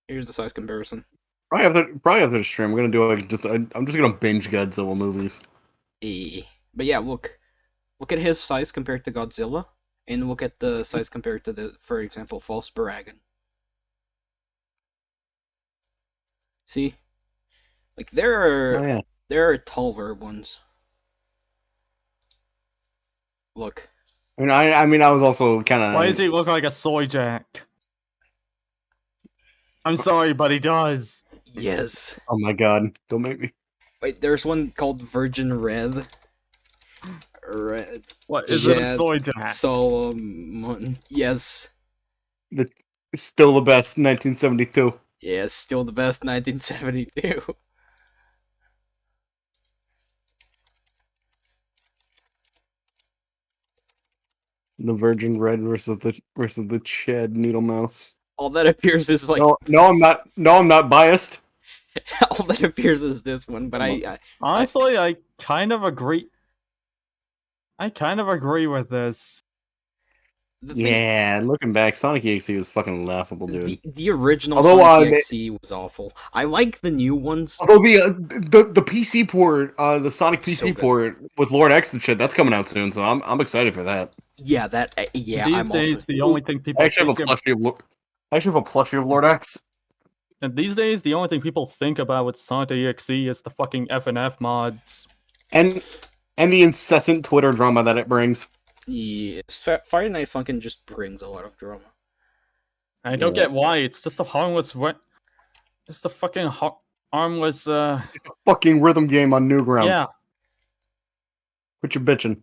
here's the size comparison. Probably after the stream, we're gonna do I'm just gonna binge Godzilla movies. But yeah, look at his size compared to Godzilla, and look at the size compared to for example, False Baragon. See, like Oh yeah. there are taller ones. Look, I mean, I was also kind of. Why does he look like a soy jack? I'm sorry, but he does. yes. Oh my god! Don't make me. Wait, there's one called Virgin Red. Red. What is it? A Yeah, soy jack? Solomon. Yes. Still the best. 1972. Yeah, still the best 1972. The Virgin Red versus the Chad Needle Mouse. All that appears is like No, I'm not. No, I'm not biased. all that appears is this one, but I Honestly, I kind of agree. I kind of agree with this. the thing, Yeah, looking back, Sonic EXE was fucking laughable, dude. the original Although, Sonic EXE was awful. I like the new ones. Although the PC port, the Sonic So PC good. port with Lord X and shit, that's coming out soon, so I'm excited for that. Yeah, that yeah. These I'm days, also the only thing people I actually have a think plushie of Lord X. and these days, the only thing people think about with Sonic EXE is the fucking FNF mods. And the incessant Twitter drama that it brings. yes. Friday Night Funkin' just brings a lot of drama. I don't Yeah. get why. It's just a harmless. Just a fucking harmless. Fucking rhythm game on Newgrounds. Yeah, Quit your bitching.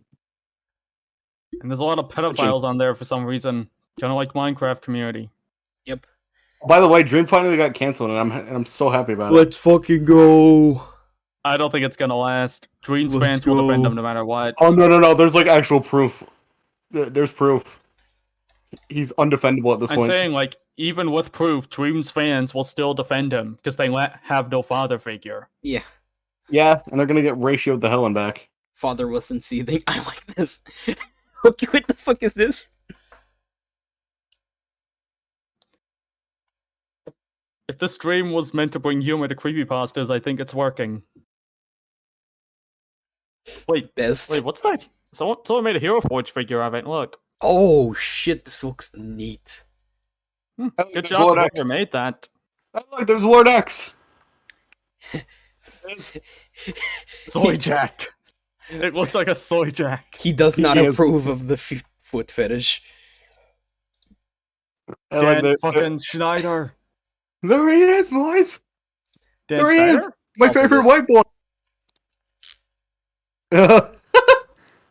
and there's a lot of pedophiles on there for some reason. Kind of like Minecraft community. Yep. By the way, Dream finally got canceled, and I'm so happy about it. Let's fucking go. I don't think it's gonna last. Dreams Let's fans will defend go. them no matter what. Oh no! There's like actual proof. There's proof. He's undefendable at this I'm point. saying, like, even with proof, Dreams fans will still defend him because they have no father figure. Yeah. Yeah, and they're gonna get ratioed the hell and back. Father wasn't seething. I like this. Okay, what the fuck is this? If this stream was meant to bring humor to creepypastas, I think it's working. Wait, Best. what's that? Someone made a Hero Forge figure of it. Look, Oh shit, this looks neat. good It's job Lord to X. whoever made that. Look, there's Lord X. Soy Jack. It looks like a soy jack. He does not He is. approve of the foot fetish. I like Dan that. fucking Schneider. There he is, boys. Dan There he Schneider? is. My Also favorite this. white boy.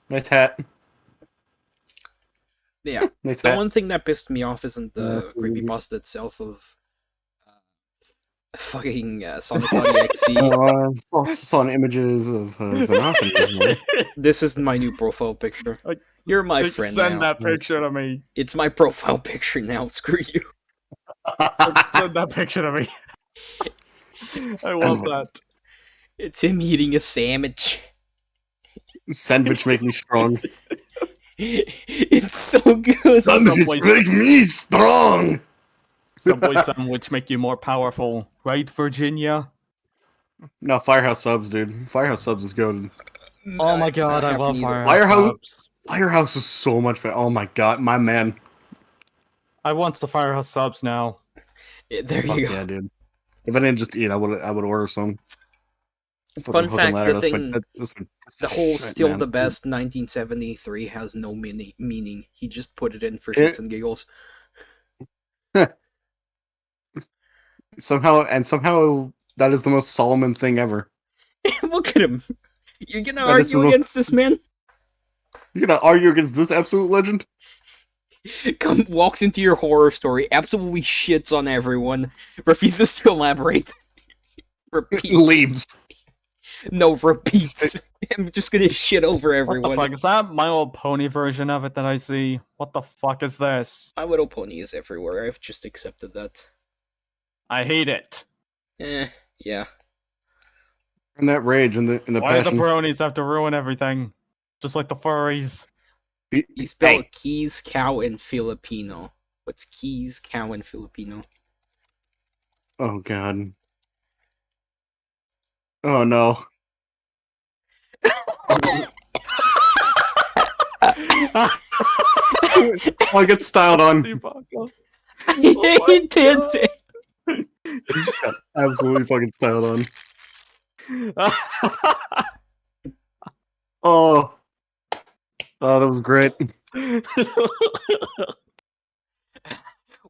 Nice hat. Yeah. Nice The hat. one thing that pissed me off isn't the Yeah. creepypasta itself of fucking Sonic.exe. Saw images of Xenophanes. This is my new profile picture. You're my friend Send now. that picture to me. It's my profile picture now. Screw you. Send that picture to me. I love that. It's him eating a sandwich. Sandwich make me strong. It's so good. Subway- make me strong. Subway sandwich make you more powerful, right, Virginia? No, Firehouse Subs, dude. Firehouse Subs is good. Oh my god, I haven't love either. Firehouse subs. Firehouse is so much fun. Oh my god, my man. I want the Firehouse subs now. There Fuck you go. yeah, dude. If I didn't just eat, I would order some. Fun Fucking fact, ladder, the that's thing- that's fun. The whole Shit, "Still man. the Best" 1973 has no meaning. He just put it in for It- shits and giggles. Somehow that is the most Solomon thing ever. Look at him. You're gonna That is the argue most- against this man? You're gonna argue against this absolute legend? Walks into your horror story, absolutely shits on everyone, refuses to elaborate. Repeats. Leaves. No, repeats. I'm just gonna shit over What the everyone. fuck? Is that My Little Pony version of it that I see? What the fuck is this? My Little Pony is everywhere. I've just accepted that. I hate it. Yeah. And that rage and the Why do the passion. bronies have to ruin everything? Just like the furries. You spell Hey, keys, cow, in Filipino. What's keys, cow, in Filipino? oh god. Oh no. I get styled on. He did it. You just got absolutely fucking styled on. Oh. Oh, that was great.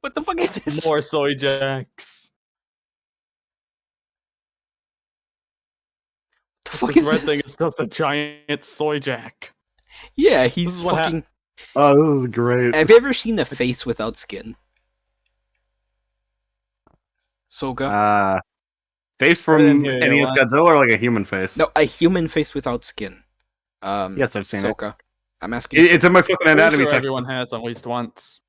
What the fuck is this? More soy jacks. The fuck This is red this? thing is just a giant soy jack. Yeah, he's is what fucking. Oh, this is great. Have you ever seen a face without skin? Soga? Face I didn't from hear you, NES what? Godzilla or like a human face? No, a human face without skin. Yes, I've seen it. Soka. I'm asking. You It's in my fucking Pretty anatomy sure textbook. everyone has at least once.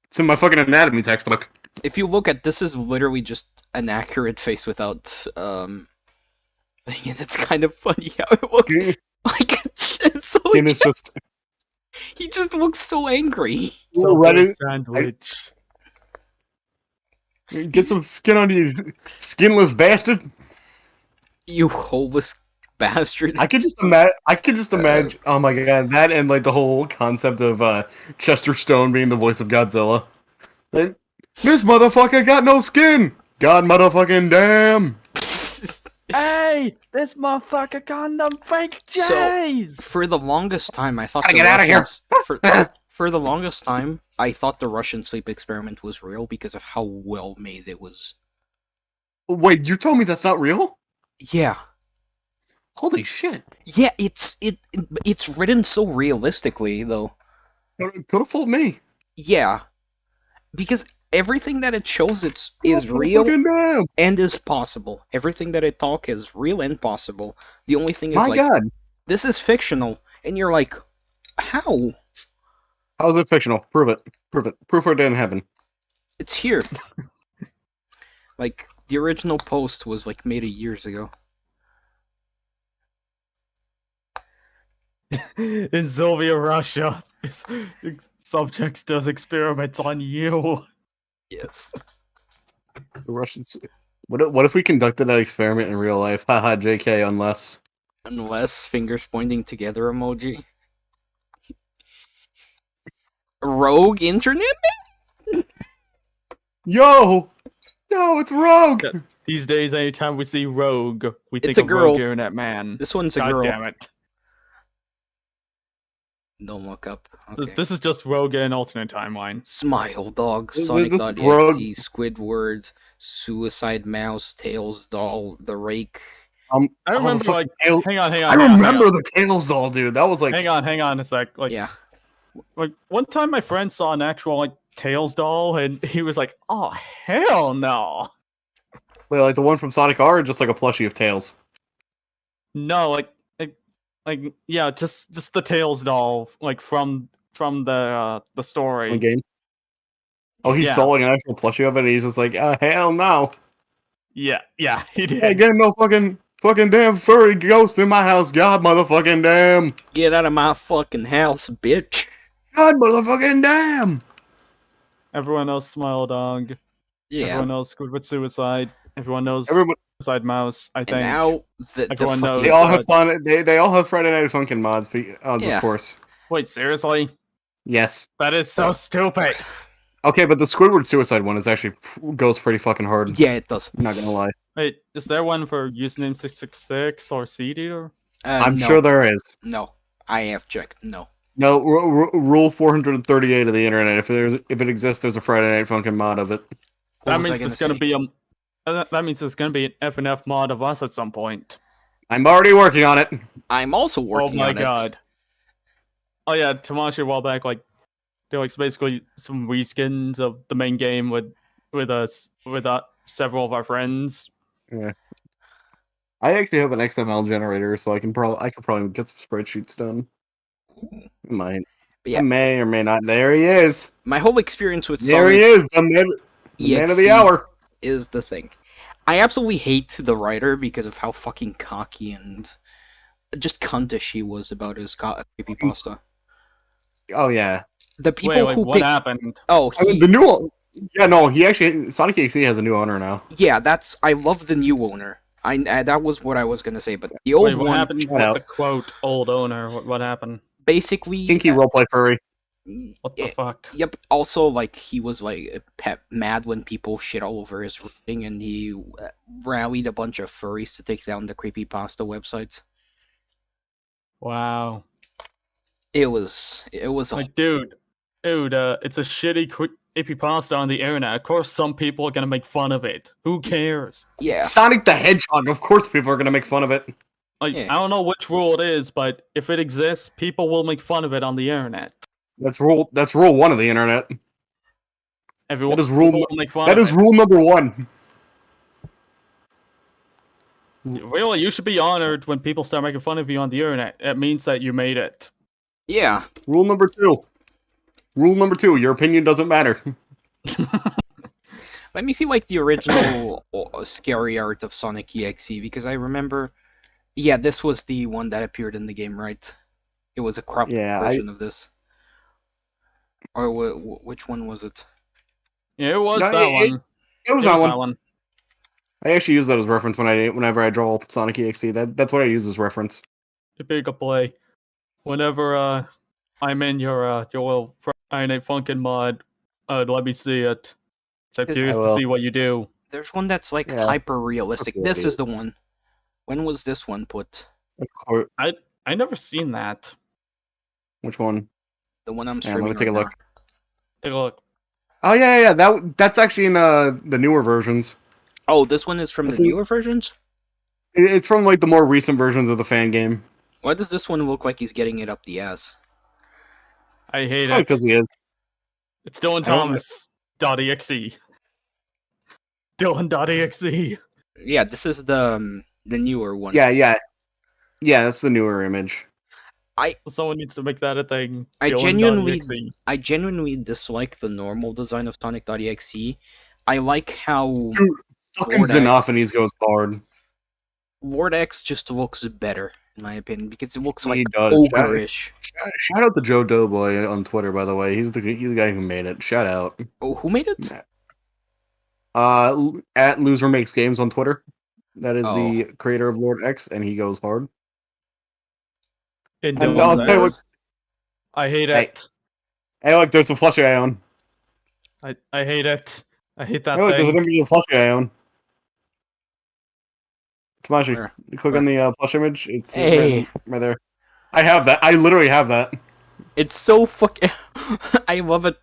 It's in my fucking anatomy textbook. if you look at this, is literally just an accurate face without thing, and it's kind of funny how it looks. Like it's so. Skin is just He just looks so angry. Reddit. Sandwich. Get some skin on you, skinless bastard. You homeless bastard. I could just imagine. Oh my god, that and like the whole concept of Chester Stone being the voice of Godzilla. Like, this motherfucker got no skin. God motherfucking damn. Hey, this motherfucker got them fake So, J's. For the longest time, I thought Gotta the get outta here. Russians. For the longest time, I thought the Russian sleep experiment was real because of how well made it was. Wait, you told me that's not real? Yeah, Holy shit! yeah. It's written so realistically, though. Could have fooled me. Yeah, because everything that it shows is real Fucking damn. and is possible. Everything that it talk is real and possible. The only thing is My like god, this is fictional, and you're like, how? how is it fictional? Prove it. Prove it. Proof or it didn't happen. It's here. Like the original post was like made years ago. In Soviet Russia, subjects does experiments on you. Yes. The Russians. What if we conducted that experiment in real life? Haha, JK. Unless fingers pointing together emoji. Rogue internet? Yo, No, it's Rogue. Yeah. These days, anytime we see Rogue, we It's think a of girl. Rogue Internet Man. This one's a God girl. damn it. Don't look up. Okay. This is just Rogue in an alternate timeline. Smile Dog, This is Sonic.exe, Rogue. Squidward, Suicide Mouse, Tails Doll, The Rake. I the remember, fuck- like, Tails- hang on. I remember the Tails doll, dude. That was like, Hang on a sec. Like, Yeah. like one time my friend saw an actual, like, Tails doll, and he was like, oh, hell no. wait, like the one from Sonic R, or just like a plushie of Tails. No, yeah, just the Tails doll, like, from the story. One game. Oh, he Yeah. saw like an actual plushie of it, and he's just like, hell no. Yeah, he did. Hey, get no fucking damn furry ghost in my house. God motherfucking damn. Get out of my fucking house, bitch. God motherfucking damn. Everyone knows Smile Dog. Yeah. Everyone knows Squidward Suicide. Everyone knows Everyone, Suicide Mouse, I And think. now the Everyone knows- fucking... they all have fun. They all have Friday Night Funkin' mods, Yeah. of course. Wait, seriously? Yes. That is so stupid. Okay, but the Squidward Suicide one is actually goes pretty fucking hard. Yeah, it does. I'm not gonna lie. Wait, is there one for username 666 or CD? I'm no. sure there is. No. I have checked. No. No, rule 438 of the internet. If it exists, there's a Friday Night Funkin' mod of it. What That was I means there's gonna say? be that means there's gonna be an FNF mod of us at some point. I'm already working on it. I'm also working Oh my on god. Oh yeah, Tamashi a while back, like they're like basically some reskins of the main game with us with several of our friends. Yeah. I actually have an XML generator, so I can probably get some spreadsheets done. it. Might. But yeah. I may or may not. There he is. My whole experience with There Sonic he is. The man of EXE the hour. is the thing. I absolutely hate the writer because of how fucking cocky and just cuntish he was about his creepypasta. Oh yeah. The people Wait, who what pick... happened? Oh, I mean, the new. Yeah, no. He actually Sonic EXE has a new owner now. yeah, that's... I love the new owner. That was what I was gonna say, but the old Wait, what one... happened Shut with up. the quote old owner? What happened? Basically... Kinky roleplay furry. What the fuck? Yep. Also, like, he was like mad when people shit all over his writing, and he rallied a bunch of furries to take down the creepypasta websites. Wow. It was a Like, dude, it's a shitty creepypasta on the internet. Of course, some people are gonna make fun of it. Who cares? yeah. Sonic the Hedgehog. Of course, people are gonna make fun of it. Like, Yeah. I don't know which rule it is, but if it exists, people will make fun of it on the internet. That's rule 1 of the internet. Everyone That is rule. will make fun That of is it. rule number 1. Really, you should be honored when people start making fun of you on the internet. It means that you made it. Yeah. Rule number 2. Rule number 2. Your opinion doesn't matter. Let me see, like, the original scary art of Sonic EXE, because I remember... Yeah, this was the one that appeared in the game, right? It was a cropped Yeah, version of this. Or which one was it? Yeah, it was No, that it- one. It was It that was one. I actually use that as reference whenever I draw Sonic EXE. That's what I use as reference. A big play. Whenever I'm in your little Friday Night Funkin' mod, let me see it. So I'm Yes, curious I to will. see what you do. There's one that's, like, Yeah. hyper-realistic. Okay, This dude. is the one. When was this one put? I never seen that. Which one? The one I'm Yeah, let streaming me take a right look. now. Take a look. Oh yeah. That's actually in the newer versions. Oh, this one is from I the think- newer versions? It's from like the more recent versions of the fan game. Why does this one look like he's getting it up the ass? I hate Probably it. because he is. It's Dylan I don't- Thomas.exe. Dylan.exe. Yeah, this is the newer one. Yeah. That's the newer image. Someone needs to make that a thing. I Dylan.exe. genuinely dislike the normal design of Sonic.exe. I like how Fucking Lord X. Xenophanes goes hard. Lord X just looks better, in my opinion, because it looks like He does. ogre-ish. Shout out to Joe Doughboy on Twitter, by the way. He's the guy who made it. Shout out. Oh, who made it? At Loser Makes Games on Twitter. That is Oh. the creator of Lord X, and he goes hard. In And Dylan's I'll tell you ass. I hate Hey. it. Hey, look, there's a plushie I own. I hate it. I hate that No, it doesn't thing. give me the plushie I own. Tamashi, Where? you click Where? on the plush image. It's Hey. right there. I have that. I literally have that. It's so fucking. I love it.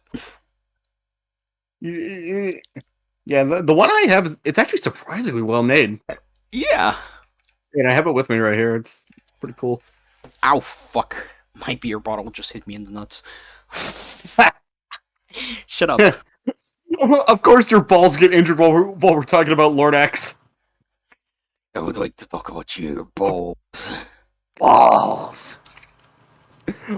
Yeah, the one I have is it's actually surprisingly well made. Yeah. And I have it with me right here. It's pretty cool. Ow, fuck. My beer bottle just hit me in the nuts. Shut up. Of course, your balls get injured while we're talking about Lord X. I would like to talk about your balls. Balls.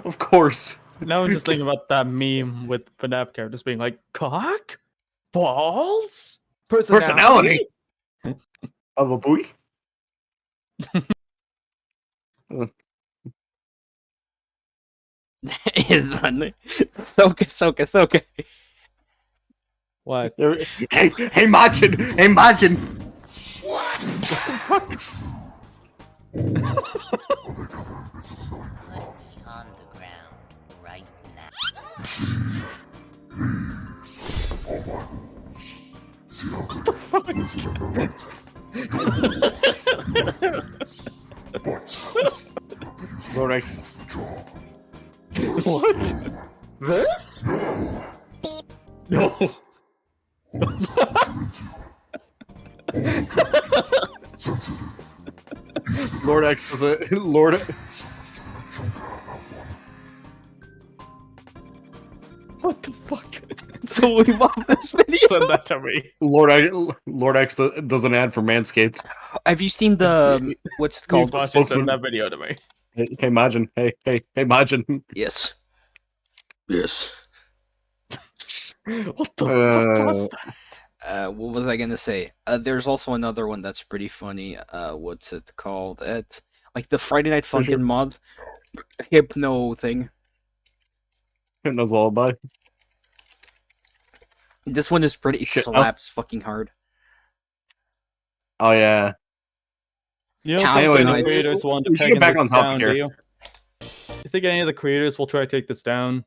Of course. Now I'm just thinking about that meme with FNAF characters being like, cock? Balls? Personality of a buoy. Is that Soka. What? Hey, Majin! Hey, Majin! On the ground right now. Lord X. What? This? No. Lord X does it. Lord. What the fuck? So we love this video. Send that to me. Lord X does an ad for Manscaped. Have you seen the what's it called? He's Watch send that video to me. Hey, Majin. Hey, Majin. Yes. Yes. What the fuck was that? What was I gonna say? There's also another one that's pretty funny. What's it called? It's like the Friday Night Funkin' Sure. mod, Hypno thing. Hypno's lullaby. This one is pretty. It Shit, slaps fucking hard. Oh yeah. You don't Past think any of nights. the creators want to We should take get back this on topic down, here. do you? You think any of the creators will try to take this down?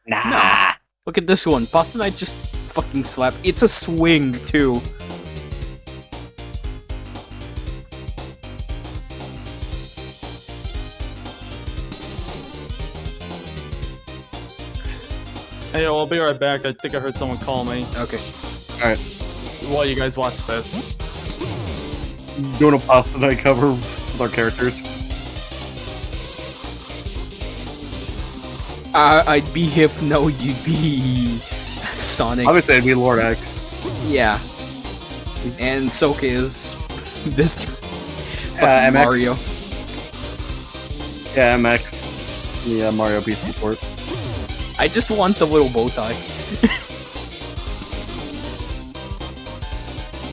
Nah. Look at this one. Pasta Night just fucking slap. It's a swing too. Hey, I'll be right back. I think I heard someone call me. Okay. While you guys watch this. Doing a pasta night cover with our characters. I'd be Hypno. You'd be Sonic. Obviously, it'd be Lord X. Yeah. And Soka is this fucking MX. Mario. Yeah, MX. The Mario piece support. I just want the little bow tie.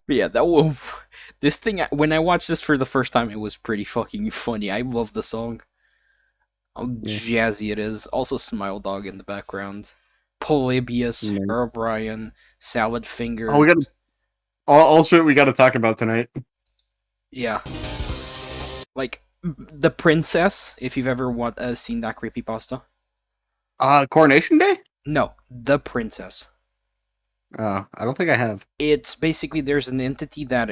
But yeah, that will. This thing, when I watched this for the first time, it was pretty fucking funny. I love the song. How jazzy it is. Also, Smile Dog in the background. Polybius, O'Brien, Salad Finger. Oh, we got all shit we got to talk about tonight. Yeah. Like, the princess, if you've ever seen that creepypasta. Coronation Day? No, the princess. I don't think I have. It's basically there's an entity that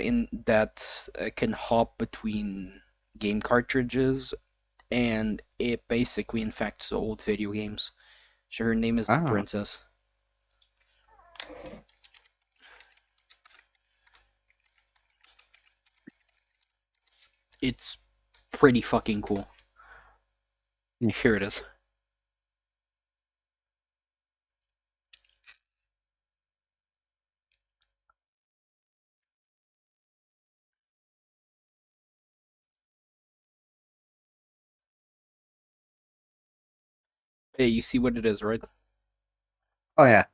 can hop between game cartridges, and it basically infects old video games. So her name is the princess. It's pretty fucking cool. Here it is. Hey, you see what it is, right? Oh yeah.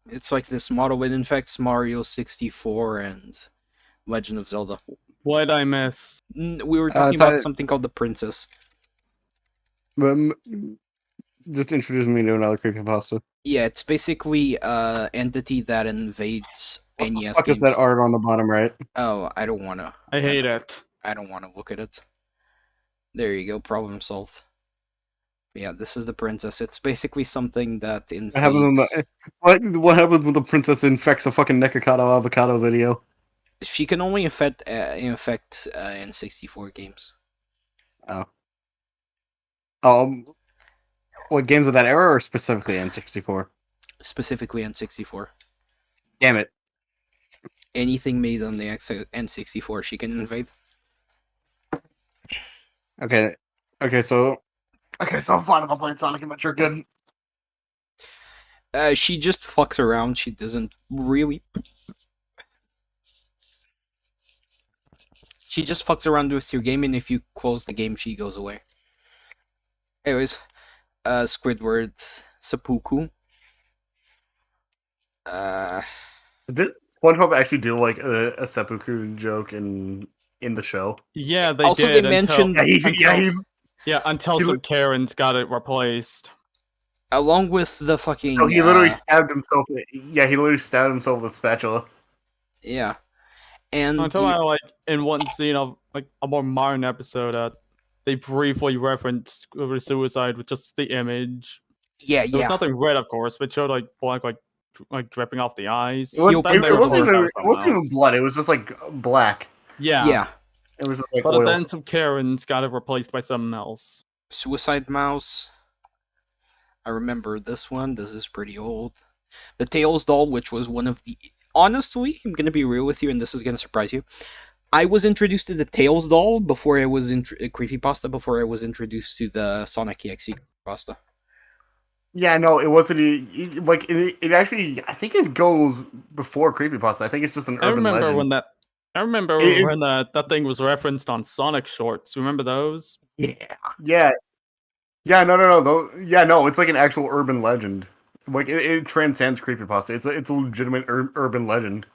It's like this model. It infects Mario 64 and Legend of Zelda. What'd I miss? We were talking about something called the princess. Just introduce me to another creepypasta. Yeah, it's basically entity that invades NES Fuck is games. that art on the bottom right? Oh, I don't wanna. I hate it. I don't wanna look at it. There you go, problem solved. Yeah, this is the princess. It's basically something that What happens when invades. the what happens when the princess infects a fucking Nekakado avocado video? She can only infect in 64 games. Oh. Um, what games of that era or specifically N64? Specifically N64. Damn it. Anything made on the N64, she can invade. Okay. Okay, so I'm fine if I'm playing Sonic Adventure again. She just fucks around. She doesn't really. She just fucks around with your game, and if you close the game, she goes away. Anyways, Squidward, Seppuku. Did SpongeBob actually do like a seppuku joke in the show? Yeah, they Also, did they mentioned until he some li- Karens got it replaced. along with the fucking Oh, he literally stabbed himself. Yeah, he literally stabbed himself with a spatula. yeah, and Until I like in one scene of like a more modern episode, they briefly referenced suicide with just the image. yeah, There was yeah. nothing red, of course, but showed like black, like dripping off the eyes. It, was, He'll Then they it wasn't replaced that even, with it something wasn't even else. blood. It was just like black. Yeah. Yeah. It was just like But oil. then some Karens got it replaced by something else. Suicide Mouse. I remember this one. This is pretty old. The Tails doll, which was one of the. Honestly, I'm gonna be real with you, and this is gonna surprise you. I was introduced to the Tails doll before I was creepypasta. Before I was introduced to the Sonic EXE pasta. Yeah, no, it wasn't. It actually. I think it goes before creepypasta. I think it's just an I urban remember legend. when that. I remember It- when that thing was referenced on Sonic shorts. Remember those? Yeah. Yeah. Yeah, no. Yeah, no, it's like an actual urban legend. Like it transcends creepypasta. It's a legitimate urban legend.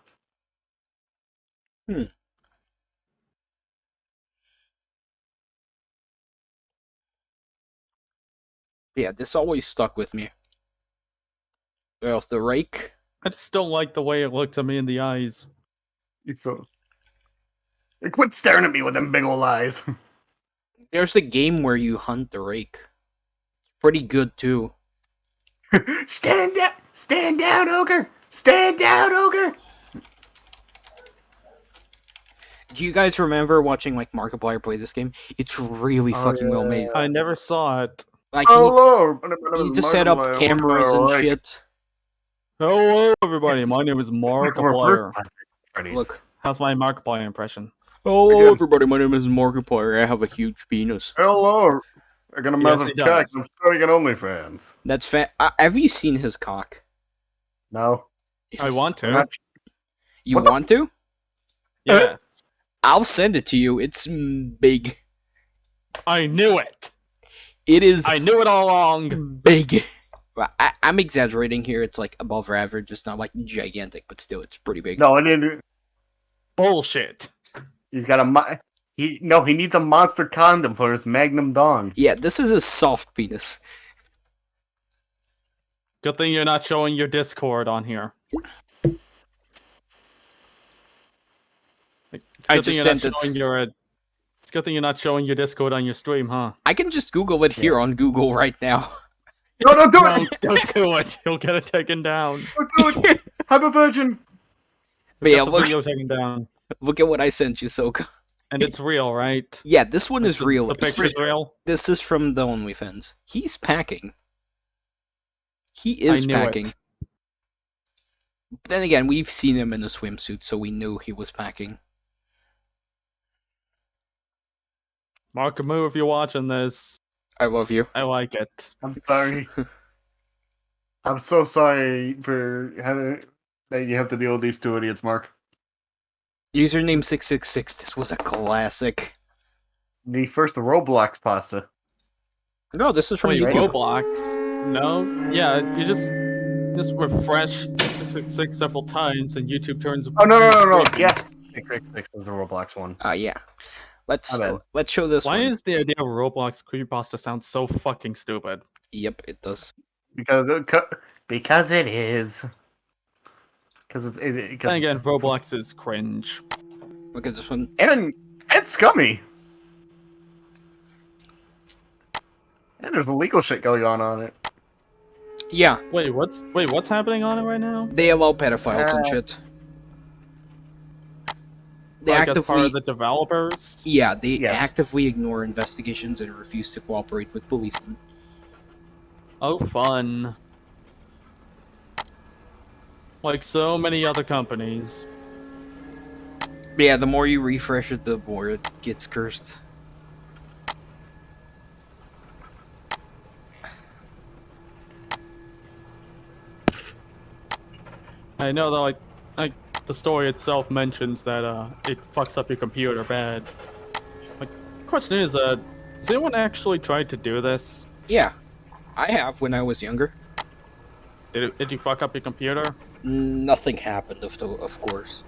Yeah, this always stuck with me. Well, the rake. I just don't like the way it looked at me in the eyes. It's so. Quit staring at me with them big old eyes. There's a game where you hunt the rake. It's pretty good too. Stand down, ogre. Stand down, ogre. Do you guys remember watching like Markiplier play this game? It's really fucking well made. I never saw it. Like you Hello. need to set up cameras and shit. Hello, everybody. My name is Markiplier. Look. How's my Markiplier impression? Hello, Again. everybody. My name is Markiplier. I have a huge penis. Hello. I got a Yes, massive he cock. does. I'm starting an OnlyFans. That's have you seen his cock? No. I want to. Not- You What the- want to? Yes. I'll send it to you. It's big. I knew it. It is I knew it all along. big. Well, I'm exaggerating here. It's like above average. It's not like gigantic, but still, it's pretty big. No, I didn't. Bullshit. He's got a. He needs a monster condom for his Magnum dong. Yeah, this is a soft penis. Good thing you're not showing your Discord on here. I Good thing just you're not sent it. showing your, It's good thing you're not showing your Discord on your stream, huh? I can just Google it here on Google right now. No, don't do No, it. don't do it. You'll get it taken down. Don't do it. I'm a virgin. But yeah, Get the look, video taken down. look at what I sent you, Soka. And it's real, right? Yeah, this one is real. The picture's real. This is from the OnlyFans. He's packing. He is knew packing. it. But then again, we've seen him in a swimsuit, so we knew he was packing. Mark Moo, if you're watching this, I love you. I like it. I'm sorry. I'm so sorry for having that you have to deal with these two idiots, Mark. Username 666. This was a classic. The first Roblox pasta. No, this is from Wait, YouTube. Roblox? No? Yeah, you just refresh 666 several times and YouTube turns... Oh no! Yes, 666 was the Roblox one. Yeah. My bad. Let's show this Why one. is the idea of Roblox creepypasta sound so fucking stupid? Yep, it does. Because it is. Because Then again, Roblox is cringe. Look at this one. and scummy. And there's illegal shit going on it. Yeah, What's happening on it right now? they allow pedophiles and Uh, shit. They Like as part actively, of the developers? yeah, they Yes. actively ignore investigations and refuse to cooperate with policemen. Oh, fun. Like so many other companies. Yeah, the more you refresh it, the more it gets cursed. I know that like the story itself mentions that it fucks up your computer bad. Like, question is, has anyone actually tried to do this? Yeah, I have when I was younger. Did you fuck up your computer? Nothing happened, of course.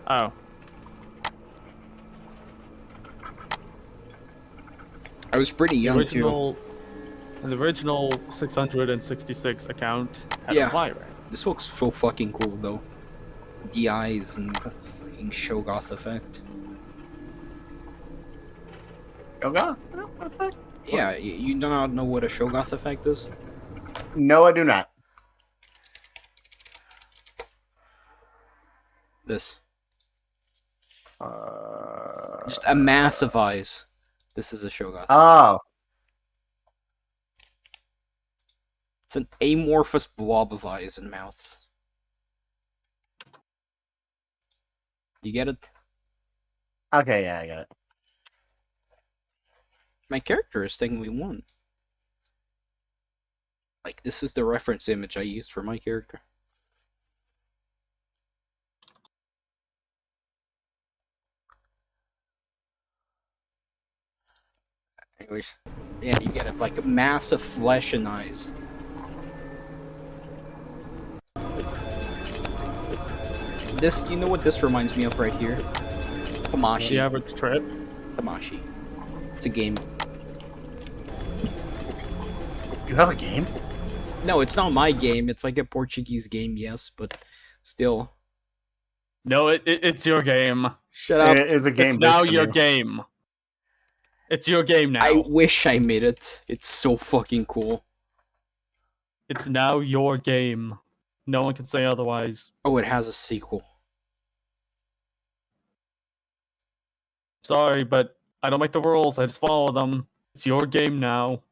Oh. I was pretty young too. The original 666 account had Yeah. a virus. This looks so fucking cool though. The eyes and the fucking Shogoth effect. Yoga? Effect? Yeah, you do not know what a Shogoth effect is? No, I do not. This. Uh, Just a mass of eyes. This is a Shogoth. Oh. It's an amorphous blob of eyes and mouth. You get it? Okay, yeah, I got it. My character is technically one. Like, this is the reference image I used for my character. Anyways, yeah, you get it. Like, massive flesh and eyes. This, you know what this reminds me of right here? Tamashi. The average trip. Tamashi. It's a game. You have a game? No, it's not my game. It's like a Portuguese game, yes, but still. No, it's your game. Shut up. It's a game. It's now based on your you. game. It's your game now. I wish I made it. It's so fucking cool. It's now your game. No one can say otherwise. Oh, it has a sequel. Sorry, but I don't make the rules. I just follow them. It's your game now.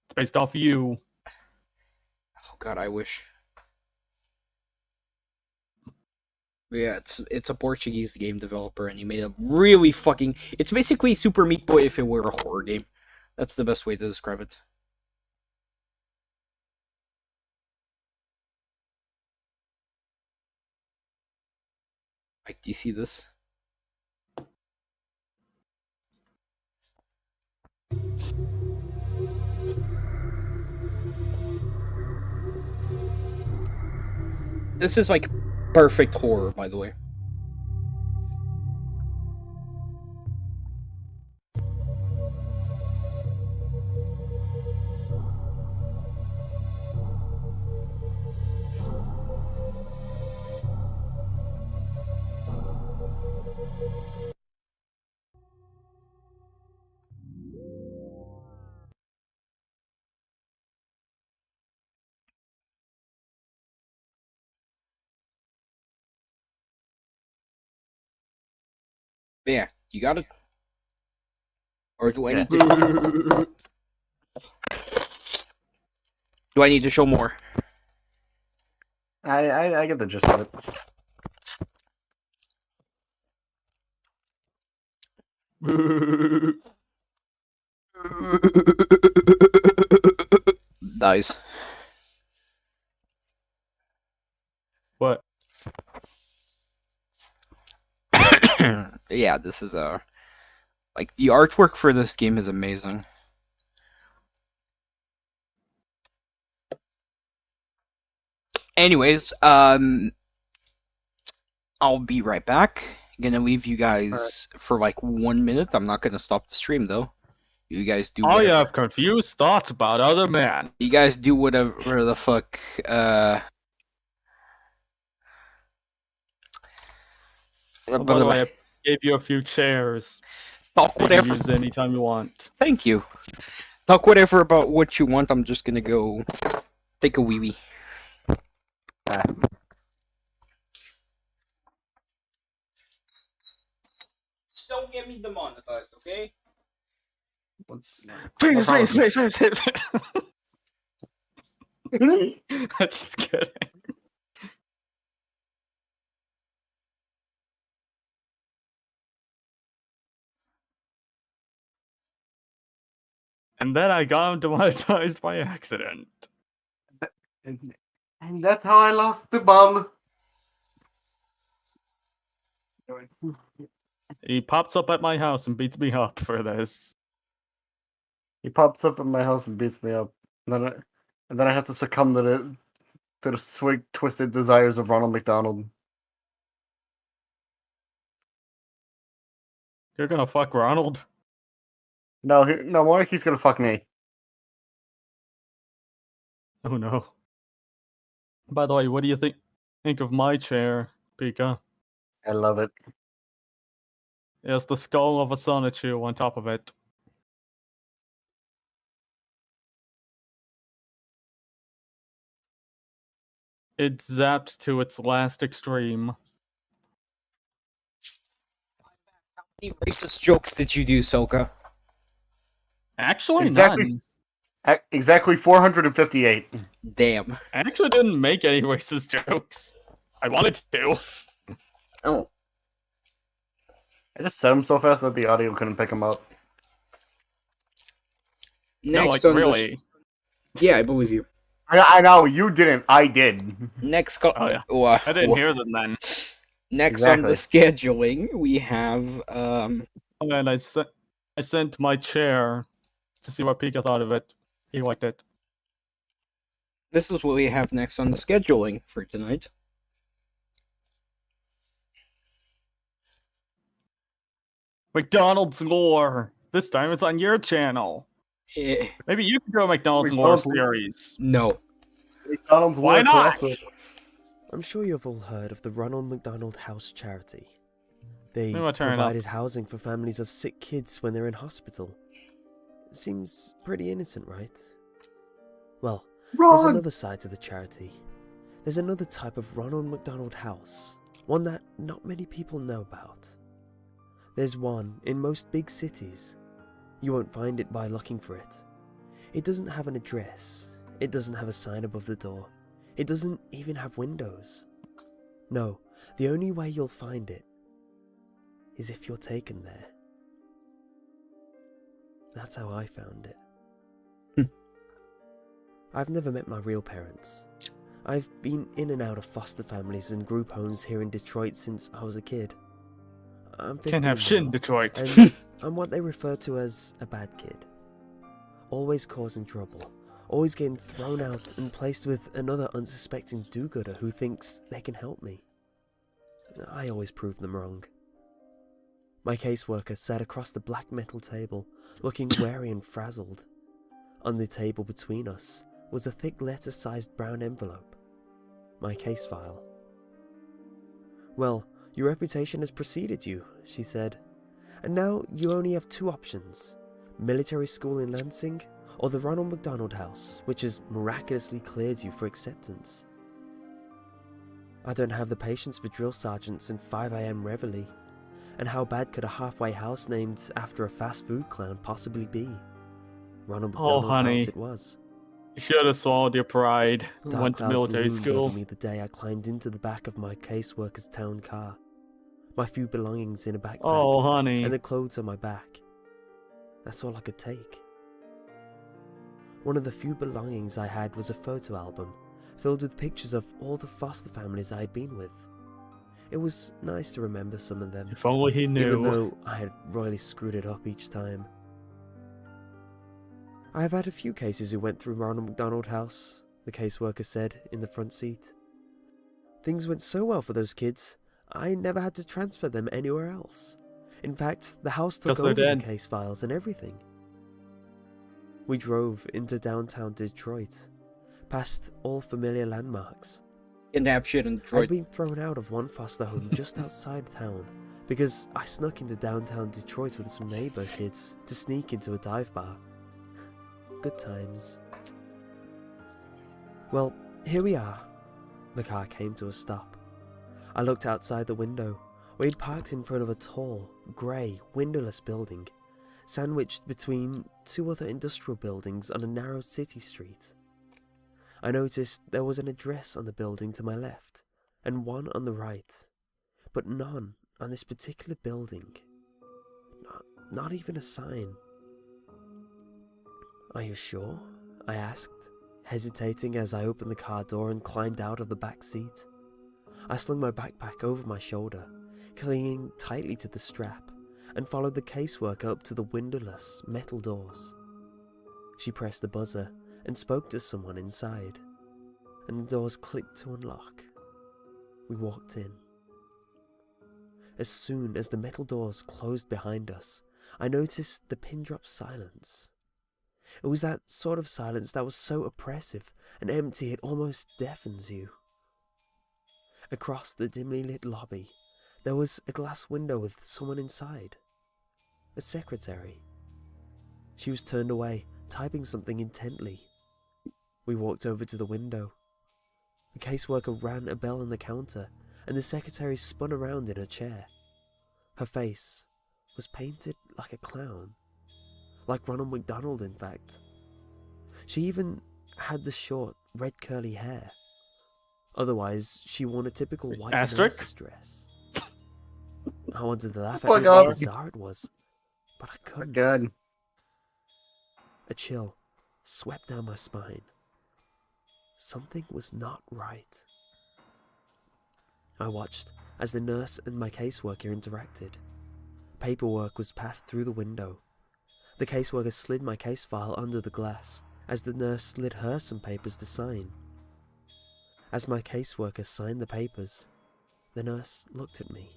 It's based off you. Oh god, I wish. But yeah, it's a Portuguese game developer, and he made a really fucking. It's basically Super Meat Boy if it were a horror game. That's the best way to describe it. Like, do you see this? This is like perfect horror, by the way. But yeah, you got it? Or do I need to... Do I need to show more? I get the gist of it. Dies. What? Yeah, this is like the artwork for this game is amazing. Anyways, I'll be right back. Gonna leave you guys for like 1 minute. I'm not gonna stop the stream though. You guys do I whatever. have confused thoughts about other men. You guys do whatever the fuck. By the way, I gave you a few chairs. Talk You can whatever. use anytime you want. Thank you. Talk whatever about what you want. I'm just gonna go take a wee wee. Ah, Just don't get me demonetized, okay? no Please, problem. please, please, please, please. Just kidding. And then I got him demonetized by accident. And that's how I lost the ball. He pops up at my house and beats me up for this. He pops up at my house and beats me up. And then I have to succumb to the sweet, twisted desires of Ronald McDonald. You're gonna fuck Ronald? No, more like he's gonna fuck me. Oh no. By the way, what do you think of my chair, Pika? I love it. It has the skull of a Sonichu on top of it. It's zapped to its last extreme. How many racist jokes did you do, Soka? Actually, Exactly. none. Exactly 458. Damn. I actually didn't make any racist jokes. I wanted to. Oh. I just said him so fast that the audio couldn't pick him up. No, Next like, on really. Yeah, I believe you. I know, you didn't. I did. Next Oh, yeah. I didn't hear them then. Next on the scheduling, we have And I sent my chair to see what Pika thought of it. He liked it. this is what we have next on the scheduling for tonight. McDonald's lore. This time it's on your channel. Eh, Maybe you could go McDonald's lore series. no. McDonald's Why Lord not? Colossus. I'm sure you've all heard of the Ronald McDonald House charity. They Maybe I'll turn it up. provided housing for families of sick kids when they're in hospital. Seems pretty innocent, right? Well, there's another side to the charity. There's another type of Ronald McDonald House, one that not many people know about. There's one in most big cities. You won't find it by looking for it. It doesn't have an address. It doesn't have a sign above the door. It doesn't even have windows. No, the only way you'll find it is if you're taken there. That's how I found it. I've never met my real parents. I've been in and out of foster families and group homes here in Detroit since I was a kid. I'm 15 Can't have shit in now, Detroit. and I'm what they refer to as a bad kid. Always causing trouble. Always getting thrown out and placed with another unsuspecting do-gooder who thinks they can help me. I always prove them wrong. My caseworker sat across the black metal table, looking wary and frazzled. On the table between us was a thick letter-sized brown envelope. My case file. "Well, your reputation has preceded you," she said. "And now you only have two options. Military school in Lansing, or the Ronald McDonald House, which has miraculously cleared you for acceptance. I don't have the patience for drill sergeants and 5 a.m. reveille. And how bad could a halfway house named after a fast food clown possibly be? Ronald McDonald honey. House it was. You should have swallowed your pride. Dark Went to clouds military loomed school. over me the day I climbed into the back of my caseworker's town car. My few belongings in a backpack, Oh, honey. and the clothes on my back. That's all I could take. One of the few belongings I had was a photo album, filled with pictures of all the foster families I had been with. It was nice to remember some of them, If only he knew. even though I had royally screwed it up each time. I have had a few cases who went through Ronald McDonald House, the caseworker said in the front seat. Things went so well for those kids, I never had to transfer them anywhere else. In fact, the house took 'Cause they're over the dead. case files and everything. We drove into downtown Detroit, past all familiar landmarks. Can have shit in I'd Detroit. been thrown out of one foster home just outside town because I snuck into downtown Detroit with some neighbor kids to sneak into a dive bar. good times. Well, here we are. The car came to a stop. I looked outside the window. We'd parked in front of a tall, grey, windowless building, sandwiched between two other industrial buildings on a narrow city street. I noticed there was an address on the building to my left, and one on the right, but none on this particular building. Not even a sign. "Are you sure?" I asked, hesitating as I opened the car door and climbed out of the back seat. I slung my backpack over my shoulder, clinging tightly to the strap, and followed the caseworker up to the windowless metal doors. She pressed the buzzer and spoke to someone inside, and the doors clicked to unlock. We walked in. As soon as the metal doors closed behind us, I noticed the pin-drop silence. It was that sort of silence that was so oppressive and empty it almost deafens you. Across the dimly lit lobby, there was a glass window with someone inside. A secretary. She was turned away, typing something intently. We walked over to the window. The caseworker rang a bell on the counter, and the secretary spun around in her chair. Her face was painted like a clown. Like Ronald McDonald, in fact. She even had the short, red curly hair. Otherwise, she wore a typical white Asterisk? nurse's dress. I wanted to laugh Oh my at how God. bizarre it was, but I couldn't. Good. A chill swept down my spine. Something was not right. I watched as the nurse and my caseworker interacted. Paperwork was passed through the window. The caseworker slid my case file under the glass as the nurse slid her some papers to sign. As my caseworker signed the papers, the nurse looked at me.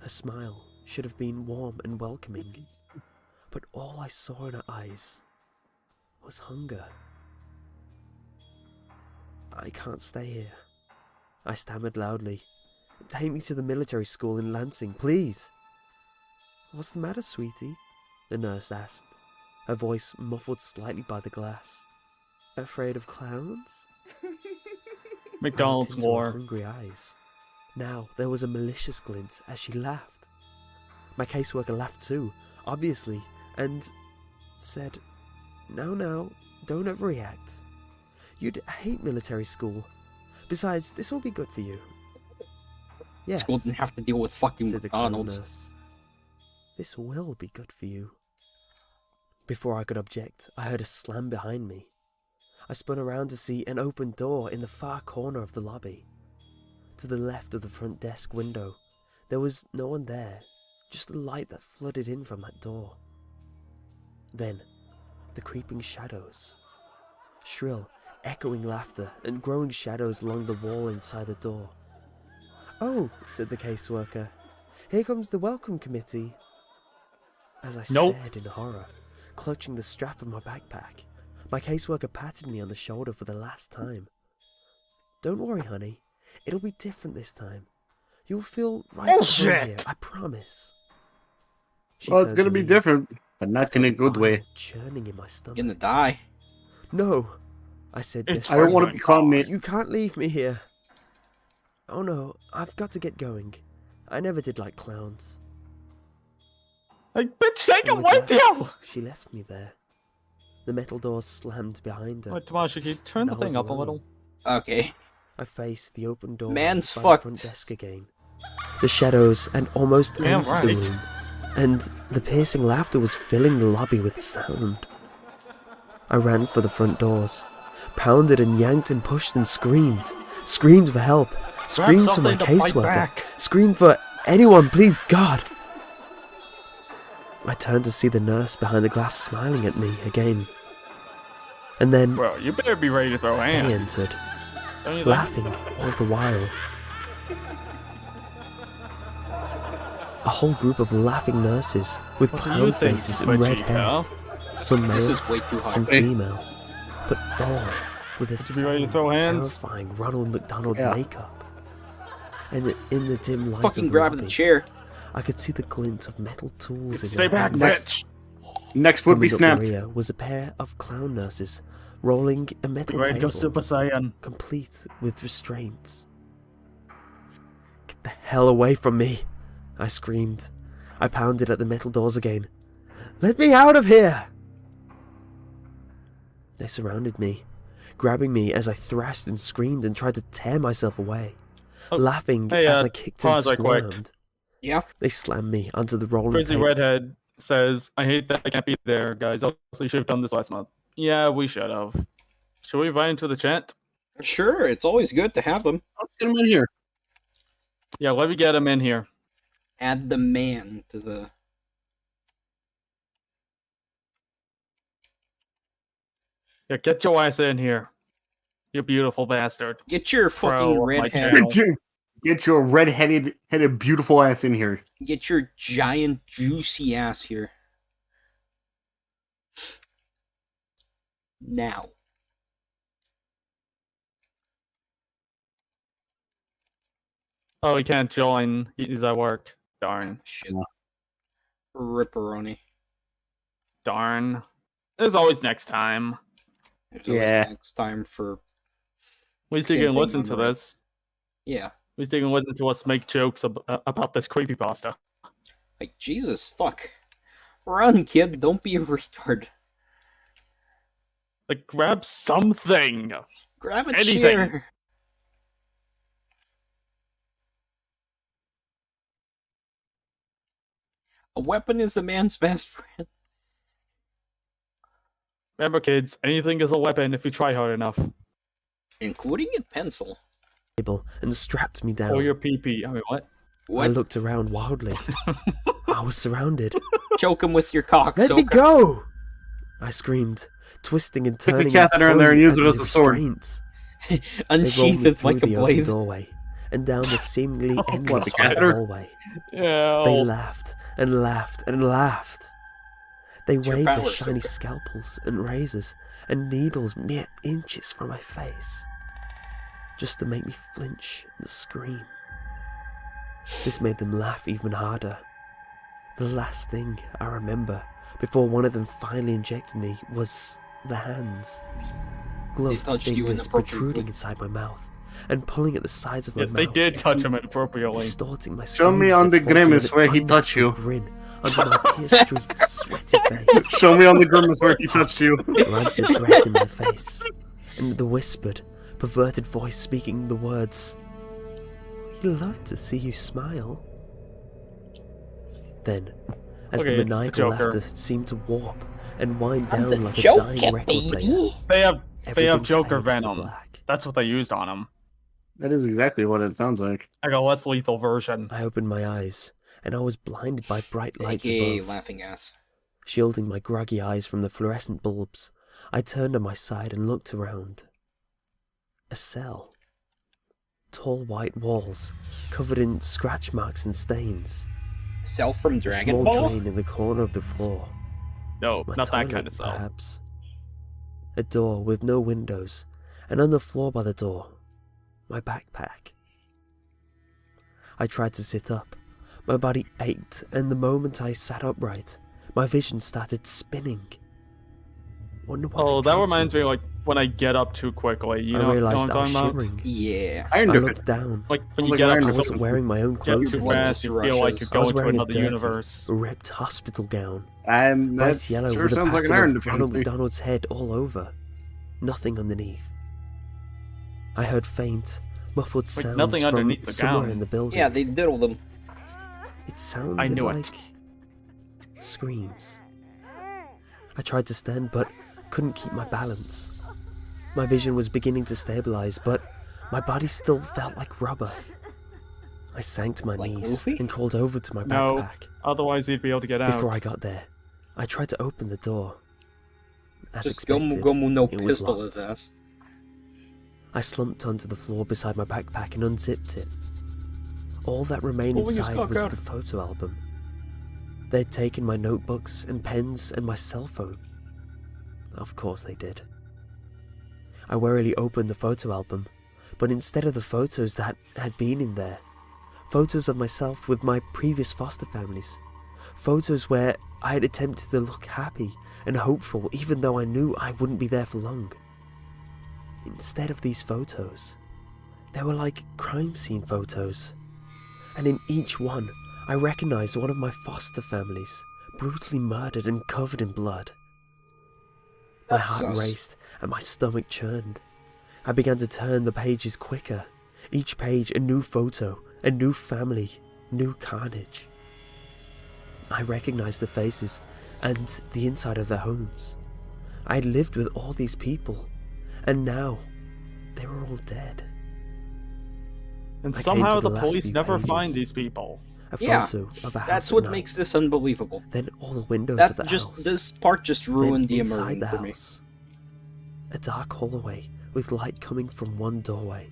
Her smile should have been warm and welcoming, but all I saw in her eyes was hunger. "I can't stay here," I stammered loudly. "Take me to the military school in Lansing, please." "What's the matter, sweetie?" the nurse asked, her voice muffled slightly by the glass. "Afraid of clowns?" McDonald's I looked into her war. hungry eyes. Now there was a malicious glint as she laughed. My caseworker laughed too, obviously, and said, Now, don't overreact. You'd hate military school. Besides, this will be good for you." "Yes," School didn't have to deal with fucking said the clown McDonald's. nurse. "This will be good for you." Before I could object, I heard a slam behind me. I spun around to see an open door in the far corner of the lobby. To the left of the front desk window, there was no one there, just the light that flooded in from that door. Then, the creeping shadows. Shrill, echoing laughter and growing shadows along the wall inside the door. "Oh," said the caseworker, "here comes the welcome committee." As I Nope. stared in horror, clutching the strap of my backpack, my caseworker patted me on the shoulder for the last time. "Don't worry, honey. It'll be different this time. You'll feel right at home Bullshit! here, I promise." She Well, it's turned gonna to be leave. different, but I not in a felt good bile way. churning in my stomach. Gonna die. "No," I said It's I don't want to desperately. become it. "You can't leave me here." "Oh no, I've got to get going. I never did like clowns." Like, bitch, take And him with with that, you! she left me there. The metal doors slammed behind her. Wait, Tamashiki, turn And the I was thing up a alone. little. Okay. I faced the open door Man's by the fucked. front desk again. The shadows and almost Damn entered the right. room, and the piercing laughter was filling the lobby with sound. I ran for the front doors, pounded and yanked and pushed and screamed. Screamed for help. Screamed for my something to fight caseworker. back. Screamed for anyone, please God. I turned to see the nurse behind the glass smiling at me again. And then Bro, you better be ready to throw they hands. entered, Don't you think? laughing all the while. A whole group of laughing nurses with What do clown you think, faces and red hair. Vegeta? Some This male, is way too some hard. female, but all with the you be ready to same throw hands? terrifying Ronald McDonald Yeah. makeup. And in the dim light Fucking of the grab lobby, the chair. I could see the glint of metal tools in Stay their back, hands. bitch! Next would be Coming up snapped. the rear was a pair of clown nurses rolling a metal Ready to go table, Super Saiyan. complete with restraints. Get the hell away from me! I screamed. I pounded at the metal doors again. Let me out of here! They surrounded me, grabbing me as I thrashed and screamed and tried to tear myself away, Oh, laughing hey, as I kicked and pause right quick. squirmed. Yeah. They slammed me onto the rolling Crazy table. Redhead says, I hate that I can't be there, guys. Also, you should have done this last month. Yeah, we should have. Should we invite him to the chat? Sure, it's always good to have them. Let's get him in here. Yeah, let me get him in here. Add the man to the... Yeah, get your ass in here. You beautiful bastard. Get your Pro fucking of my redhead... channel. Get your red-headed, beautiful ass in here. Get your giant, juicy ass here. Now. Oh, he can't join. He's at work. Darn. Shit. Ripperoni. Darn. There's always next time. There's always Yeah. next time for... At least Same you can thing listen on to the right. this. Yeah. At least you can listen to us make jokes about this creepypasta. Like, Jesus, fuck. Run, kid, don't be a retard. Like, grab something! Grab a Anything. chair. A weapon is a man's best friend. Remember, kids, anything is a weapon if you try hard enough. Including a pencil. And strapped me down. Or your pee-pee. I mean, what? I What? looked around wildly. I was surrounded. Choke him with your cock, Let me soaker. go! I screamed, twisting and Stick the turning. catheter in there and use it as a sword. They Unsheath rolled me it like a through the open blade. doorway and down the seemingly Oh, endless my white God. hallway. Yeah. They laughed and laughed and laughed. They It's your waved their power, shiny Soka. scalpels and razors and needles mere inches from my face, just to make me flinch and scream. This made them laugh even harder. The last thing I remember before one of them finally injected me was the hands. Gloved touched you fingers inappropriately. protruding inside my mouth and pulling at the sides of my Yeah, they mouth, did touch him inappropriately. distorting my Show me screams on and the forcing grimace an where he touched you. unnatural grin under my tear-streaked, sweaty face. Show me on the grimace where he touched you. Rancid breath in my face, and the whispered, perverted voice speaking the words, "We love to see you smile." Then, as Okay, the it's the maniacal Joker. laughter seemed to warp and wind I'm down the like a Joker, dying record baby. player, They have everything Joker faded to venom. black. That's what they used on him. That is exactly what it sounds like. Like a less lethal version. I opened my eyes, and I was blinded by bright lights AKA above. laughing ass. Shielding my groggy eyes from the fluorescent bulbs, I turned on my side and looked around. A cell. Tall white walls, covered in scratch marks and stains. Self from A Dragon small Ball? drain in the corner of the floor. No, My not that toilet, kind of cell. perhaps. A door with no windows, and on the floor by the door, my backpack. I tried to sit up. My body ached, and the moment I sat upright, my vision started spinning. Wonder what Oh, they that dropped reminds me. me, like, when I get up too quickly. You I know realized what I I'm was talking about? shivering. Yeah. Iron I Dick. looked down. Like, when Oh you my get God, up I Iron wasn't wearing my own get clothes too Blood anymore. fast, just you feel like rushes. you're I was going to wearing a another dirty, universe. ripped hospital gown. And Bright that yellow sure with a sounds like an pattern iron of Ronald deficiency. McDonald's head all over. Nothing underneath. I heard faint, muffled Like sounds nothing from underneath the somewhere gown. in the building. Yeah, they diddled them. It sounded I knew it. like screams. I tried to stand, but couldn't keep my balance. My vision was beginning to stabilize, but my body still felt like rubber. I sank to my Like knees Luffy? and crawled over to my No. backpack. Otherwise, you'd be able to get out. Before I got there, I tried to open the door. As Just Gomu expected, Gomu no it was pistol locked. his ass. I slumped onto the floor beside my backpack and unzipped it. All that remained Pulling his inside cock was out. the photo album. They'd taken my notebooks and pens and my cell phone. Of course they did. I warily opened the photo album, but instead of the photos that had been in there, photos of myself with my previous foster families, photos where I had attempted to look happy and hopeful even though I knew I wouldn't be there for long. Instead of these photos, they were like crime scene photos. And in each one, I recognized one of my foster families, brutally murdered and covered in blood. My That's heart sus. raced and my stomach churned. I began to turn the pages quicker. Each page a new photo, a new family, new carnage. I recognized the faces and the inside of their homes. I had lived with all these people, and now they were all dead. And I came somehow to the the last police few never pages. find these people. A Yeah, photo of a house That's at what night. makes this unbelievable. Then all the windows of the house. This part just Then ruined the inside immersion the for me. house, a dark hallway with light coming from one doorway.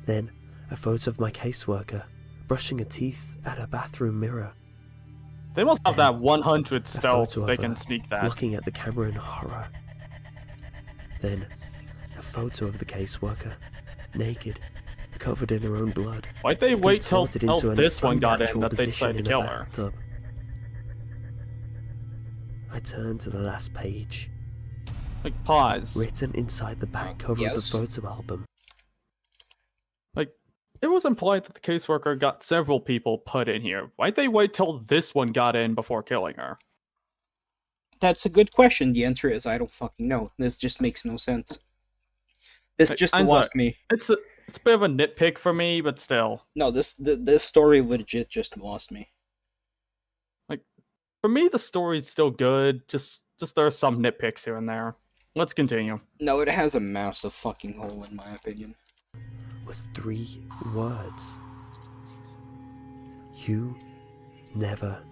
Then a photo of my caseworker brushing her teeth at her bathroom mirror, They must have Then that 100 a stealth. photo They of can her sneak that. looking at the camera in horror. Then a photo of the caseworker, naked, covered in her own blood, Why'd they wait till contorted into an this one got in unnatural that they position decided to in a kill her? bathtub. I turned to the last page. Like, pause. Written inside the back cover Yes. of the photo album. Like, it was implied that the caseworker got several people put in here. Why'd they wait till this one got in before killing her? That's a good question. The answer is I don't fucking know. This just makes no sense. This Like, just I'm lost sorry. me. It's a bit of a nitpick for me, but still. No, this story legit just lost me. Like, for me, the story's still good. Just there are some nitpicks here and there. Let's continue. No, it has a massive fucking hole in my opinion. With 3 words. You never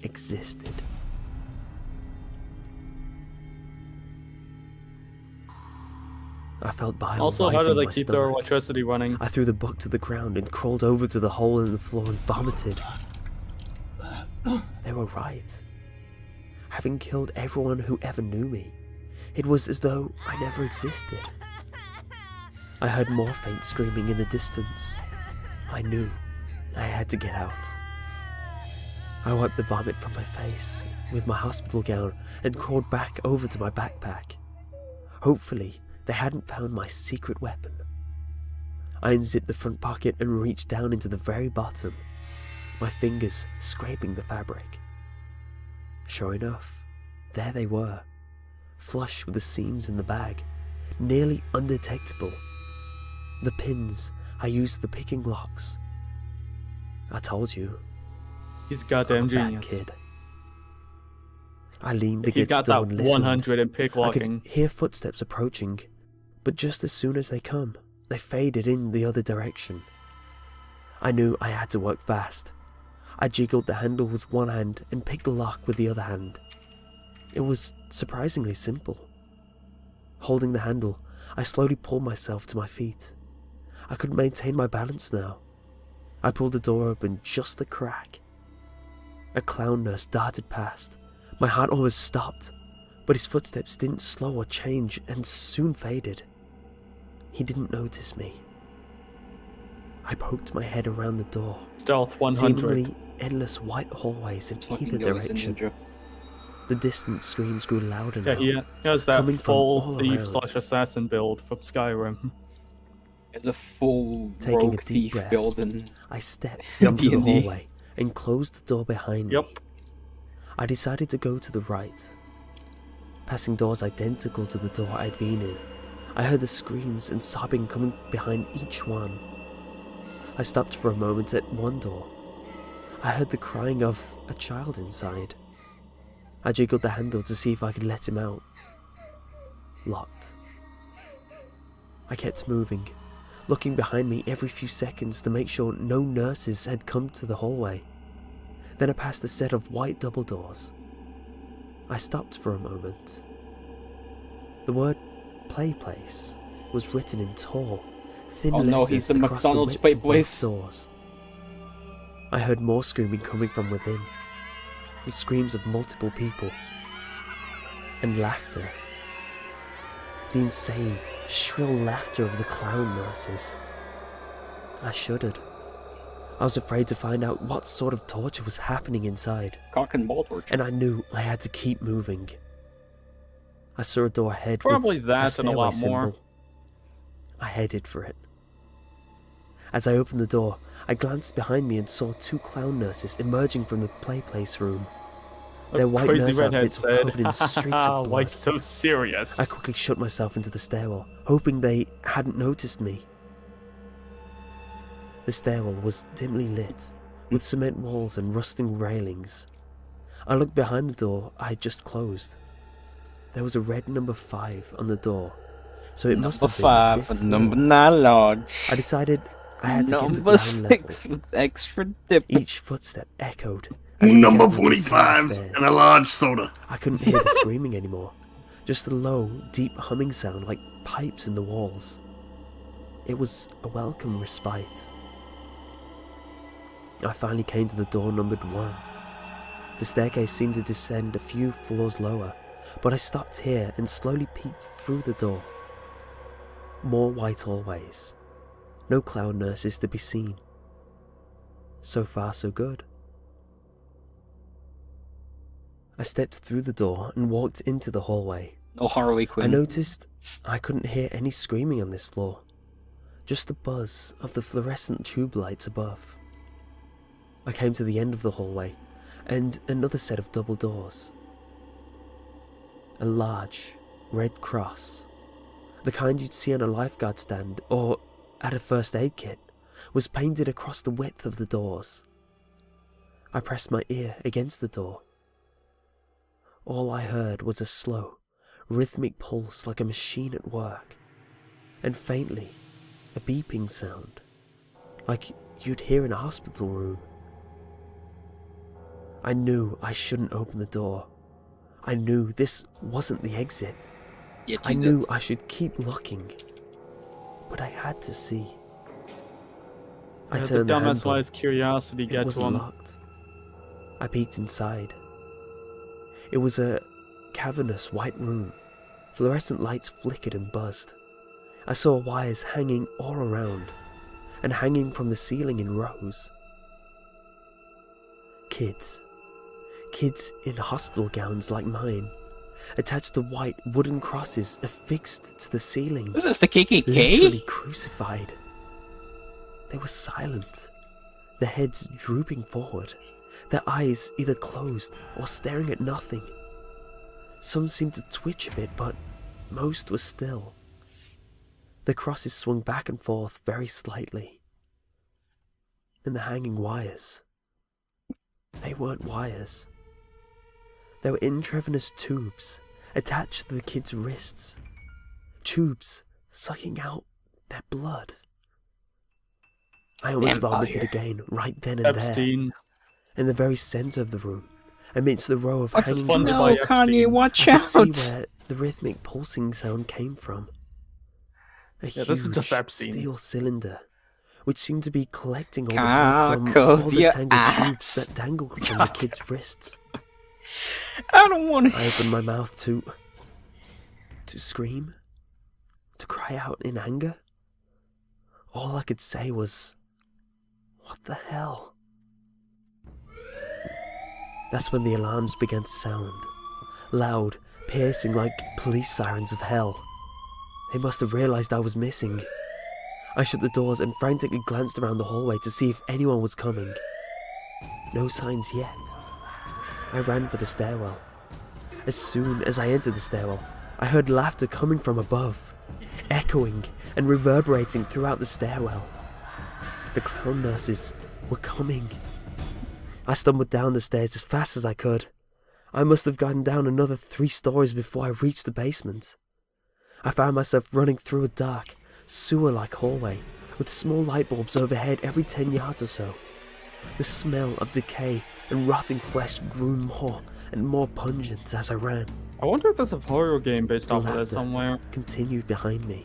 existed. I felt bile Also, how rising do in they my keep their stomach. electricity running? I threw the book to the ground and crawled over to the hole in the floor and vomited. They were right. Having killed everyone who ever knew me, it was as though I never existed. I heard more faint screaming in the distance. I knew I had to get out. I wiped the vomit from my face with my hospital gown and crawled back over to my backpack. Hopefully, they hadn't found my secret weapon. I unzipped the front pocket and reached down into the very bottom, my fingers scraping the fabric. Sure enough, there they were, flush with the seams in the bag, nearly undetectable. The pins I used for picking locks. I told you, He's I'm a goddamn bad genius. kid. I leaned He's against got the door that and listened. 100 in pick I locking. could hear footsteps approaching, but just as soon as they come, they faded in the other direction. I knew I had to work fast. I jiggled the handle with one hand and picked the lock with the other hand. It was surprisingly simple. Holding the handle, I slowly pulled myself to my feet. I could maintain my balance now. I pulled the door open just a crack. A clown nurse darted past. My heart almost stopped, but his footsteps didn't slow or change and soon faded. He didn't notice me. I poked my head around the door. Stealth 100. Seemingly endless white hallways in Fucking either goes a direction. ninja. The distant screams grew louder Yeah, now. he has that coming from full all thief around. / assassin build from Skyrim. It's a full Taking a rogue deep thief breath. building. I stepped In into the D&D. hallway and closed the door behind me. Yep. I decided to go to the right. Passing doors identical to the door I'd been in, I heard the screams and sobbing coming behind each one. I stopped for a moment at one door. I heard the crying of a child inside. I jiggled the handle to see if I could let him out. Locked. I kept moving, looking behind me every few seconds to make sure no nurses had come to the hallway. Then I passed a set of white double doors. I stopped for a moment. The word "play place" was written in tall, thin Oh letters no, he's the across McDonald's width play of both place. doors. I heard more screaming coming from within. The screams of multiple people. And laughter. The insane, shrill laughter of the clown nurses. I shuddered. I was afraid to find out what sort of torture was happening inside, Cock and ball torture. and I knew I had to keep moving. I saw a door ahead Probably with that and a stairway lot more. symbol. I headed for it. As I opened the door, I glanced behind me and saw 2 clown nurses emerging from the play place room. Their white Crazy nurse redhead outfits were covered in streaks of blood. Why so serious? I quickly shut myself into the stairwell, hoping they hadn't noticed me. The stairwell was dimly lit, with cement walls and rusting railings. I looked behind the door I had just closed. There was a red number 5 on the door, so it must Number have been the 5 fifth and number floor. 9 large. I decided I had to get to Number ground 6 level. with extra dip. Each footstep echoed. as it Number began to descend the 45 stairs. and a large soda. I couldn't hear the screaming anymore, just a low, deep humming sound like pipes in the walls. It was a welcome respite. I finally came to the door numbered 1. The staircase seemed to descend a few floors lower, but I stopped here and slowly peeked through the door. More white hallways. No clown nurses to be seen. So far, so good. I stepped through the door and walked into the hallway. No Harley I Quinn. noticed I couldn't hear any screaming on this floor, just the buzz of the fluorescent tube lights above. I came to the end of the hallway and another set of double doors. A large red cross, the kind you'd see on a lifeguard stand or at a first aid kit, was painted across the width of the doors. I pressed my ear against the door. All I heard was a slow, rhythmic pulse like a machine at work, and faintly, a beeping sound, like you'd hear in a hospital room. I knew I shouldn't open the door. I knew this wasn't the exit. Yet I you knew did. I should keep looking, but I had to see. I Yeah, turned the the dumbass handle. wise curiosity It gets wasn't one. locked. I peeked inside. It was a cavernous white room. Fluorescent lights flickered and buzzed. I saw wires hanging all around, and hanging from the ceiling in rows. Kids. Kids in hospital gowns like mine, attached to white wooden crosses affixed to the ceiling. Was this the KKK? Literally crucified. They were silent, their heads drooping forward, their eyes either closed or staring at nothing. Some seemed to twitch a bit, but most were still. The crosses swung back and forth very slightly. And the hanging wires. They weren't wires. They were intravenous tubes attached to the kids' wrists. Tubes sucking out their blood. I almost Vampire. vomited again, right then and there, Epstein. in the very center of the room, amidst the row of What is hanging funded No, by crosses. Kanye, Epstein? watch I could see out! where the rhythmic pulsing sound came from. A Yeah, this is huge just Epstein. steel cylinder, which seemed to be collecting all the blood from Cock all the your tangled tubes ass. that dangled from the kids' wrists. I don't want I to. opened my mouth to scream, to cry out in anger. All I could say was, "What the hell?" That's when the alarms began to sound, loud, piercing like police sirens of hell. They must have realized I was missing. I shut the doors and frantically glanced around the hallway to see if anyone was coming. No signs yet. I ran for the stairwell. As soon as I entered the stairwell, I heard laughter coming from above, echoing and reverberating throughout the stairwell. The clown nurses were coming. I stumbled down the stairs as fast as I could. I must have gotten down another 3 stories before I reached the basement. I found myself running through a dark, sewer-like hallway with small light bulbs overhead every 10 yards or so. The smell of decay and rotting flesh grew more and more pungent as I ran. I wonder if there's a horror game based The off of this laughter somewhere. continued behind me.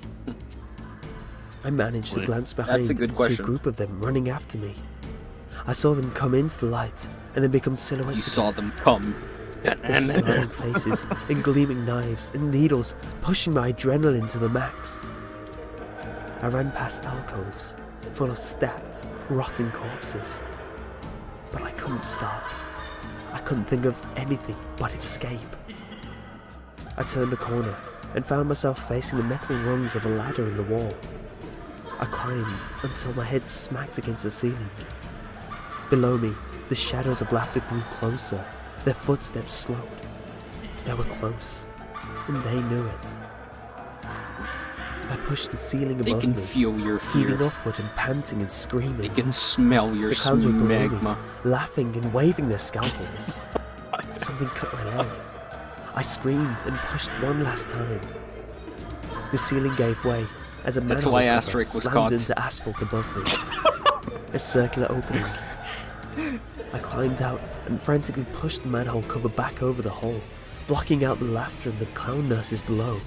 I managed to Wait, glance behind a good and see question. a group of them running after me. I saw them come into the light and then become silhouettes. You saw them come. Their smiling faces and gleaming knives and needles pushing my adrenaline to the max. I ran past alcoves, full of stacked, rotting corpses. But I couldn't stop. I couldn't think of anything but escape. I turned a corner and found myself facing the metal rungs of a ladder in the wall. I climbed until my head smacked against the ceiling. Below me, the shadows of laughter grew closer. Their footsteps slowed. They were close, and they knew it. I pushed the ceiling They above can me, feel your heaving fear. upward and panting and screaming. They can smell your The clowns were below me, smegma. laughing and waving their scalpels. Something cut my leg. I screamed and pushed one last time. The ceiling gave way as a That's manhole why cover Asterisk was slammed caught. into asphalt above me. A circular opening. I climbed out and frantically pushed the manhole cover back over the hole, blocking out the laughter of the clown nurses below.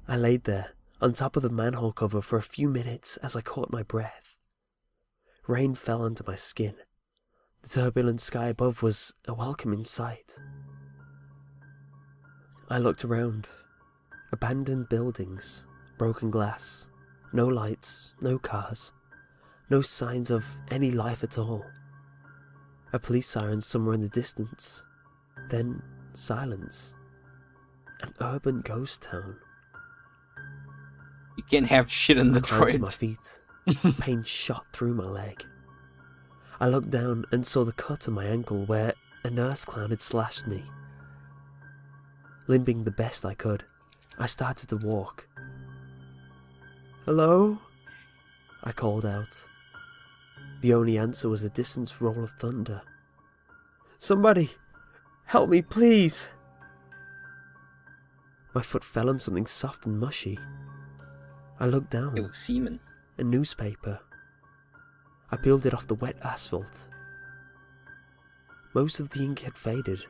I laid there, on top of the manhole cover for a few minutes as I caught my breath. Rain fell onto my skin. The turbulent sky above was a welcoming sight. I looked around. Abandoned buildings, broken glass, no lights, no cars, no signs of any life at all. A police siren somewhere in the distance, then silence. An urban ghost town. You can't have shit in I climbed to my Detroit. feet. Pain shot through my leg. I looked down and saw the cut on my ankle where a nurse clown had slashed me. Limping the best I could, I started to walk. "Hello?" I called out. The only answer was a distant roll of thunder. "Somebody, help me, please!" My foot fell on something soft and mushy. I looked down. It was semen. A newspaper. I peeled it off the wet asphalt. Most of the ink had faded,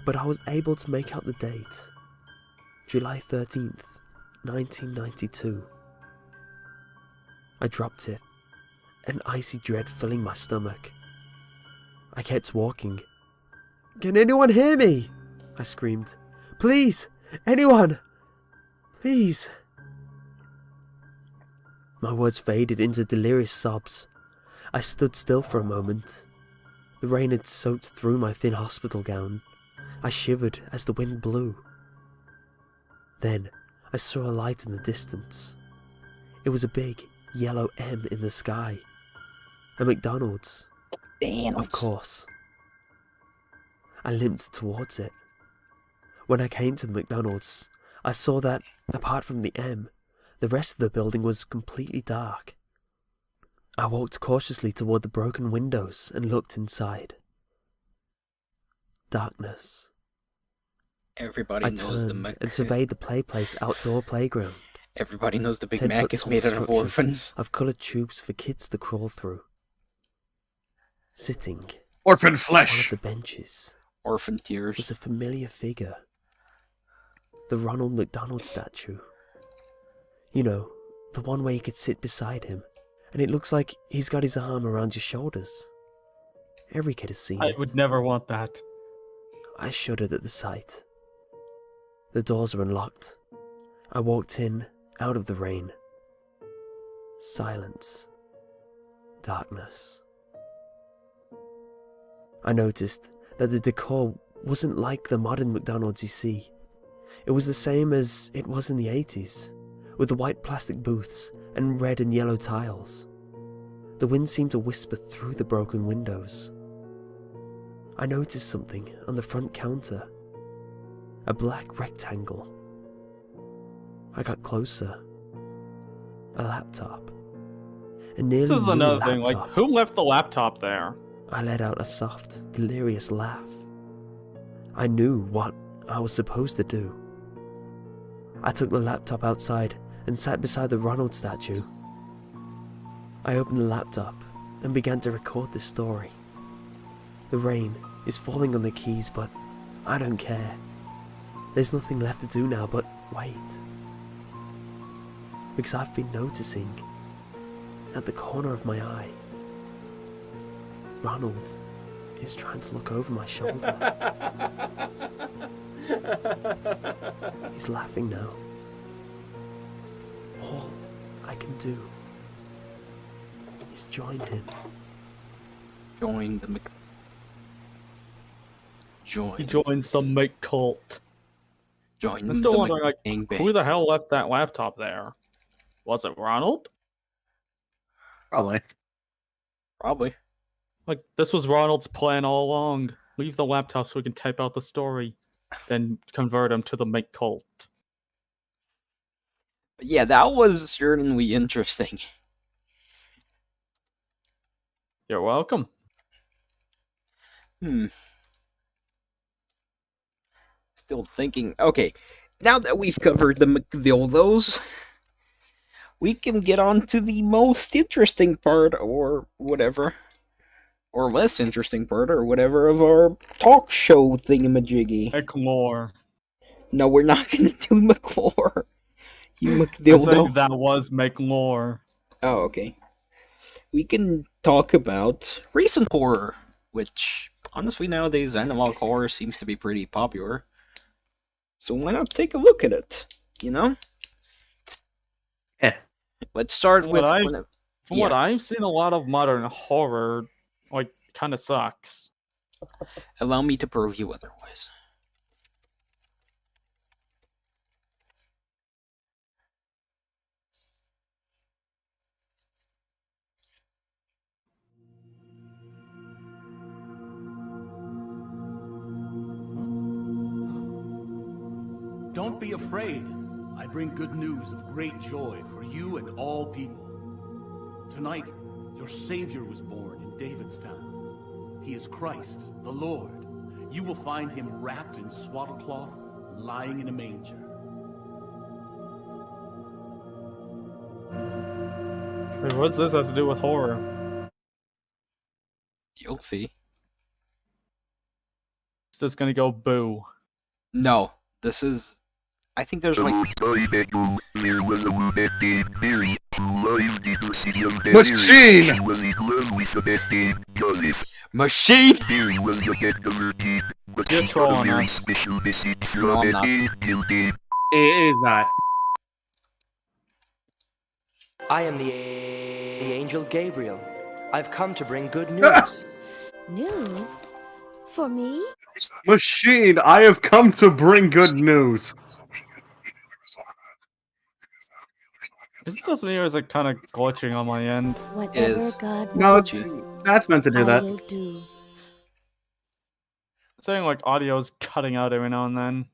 but I was able to make out the date. July 13th, 1992. I dropped it, an icy dread filling my stomach. I kept walking. "Can anyone hear me?" I screamed. "Please! Anyone! Please!" My words faded into delirious sobs. I stood still for a moment. The rain had soaked through my thin hospital gown. I shivered as the wind blew. Then I saw a light in the distance. It was a big yellow M in the sky. A McDonald's. Damn. Of course. I limped towards it. When I came to the McDonald's, I saw that, apart from the M, the rest of the building was completely dark. I walked cautiously toward the broken windows and looked inside. Darkness. Everybody I knows the turned Mac. and surveyed the Play Place outdoor playground. Everybody knows the Big 10-foot Mac is tall made out of structures orphans. of coloured tubes for kids to crawl through. Sitting Orphan on one of flesh. the benches Orphan was tears. a familiar figure. The Ronald McDonald statue. You know, the one where you could sit beside him, and it looks like he's got his arm around your shoulders. Every kid has seen I it. would never want that. I shuddered at the sight. The doors were unlocked. I walked in, out of the rain. Silence. Darkness. I noticed that the decor wasn't like the modern McDonald's you see. It was the same as it was in the 80s, with the white plastic booths and red and yellow tiles. The wind seemed to whisper through the broken windows. I noticed something on the front counter. A black rectangle. I got closer. A laptop. A nearly This is new another thing. Like, laptop. who left the laptop there? I let out a soft, delirious laugh. I knew what I was supposed to do. I took the laptop outside and sat beside the Ronald statue. I opened the laptop and began to record this story. The rain is falling on the keys, but I don't care. There's nothing left to do now but wait. Because I've been noticing, at the corner of my eye, Ronald is trying to look over my shoulder. He's laughing now. All I can do Please join him. Join the He joins the Mate cult. Join I'm still the wondering, like, McBang who the hell left that laptop there? Was it Ronald? Probably. Probably. Like, this was Ronald's plan all along. Leave the laptop so we can type out the story, then convert him to the Mate cult. But yeah, that was certainly interesting. You're welcome. Still thinking. Okay, now that we've covered the McDildos, we can get on to the most interesting part, or whatever. Or less interesting part, or whatever, of our talk show thingamajiggy. McLore. No, we're not gonna do McClure. You I'm McDildo. saying that was McLore. Oh, okay. We can talk about recent horror, which, honestly, nowadays, analog horror seems to be pretty popular. So why not take a look at it, you know? Yeah. Let's start From with... what I've seen, a lot of modern horror, like, kind of sucks. Allow me to prove you otherwise. Don't be afraid. I bring good news of great joy for you and all people. Tonight, your Savior was born in David's town. He is Christ, the Lord. You will find him wrapped in swaddlecloth, lying in a manger. Wait, what's this have to do with horror? You'll see. It's just gonna go boo. No, this is... I think there's like... Machine! Machine! You're trolling us. No, I'm not. It is not. I am the angel Gabriel. I've come to bring good news. News? For me? Machine, I have come to bring good news. Is this just me, or is it kind of glitching on my end? Whatever is. God No, wants, that's meant to do I that. will do. It's saying like audio's cutting out every now and then.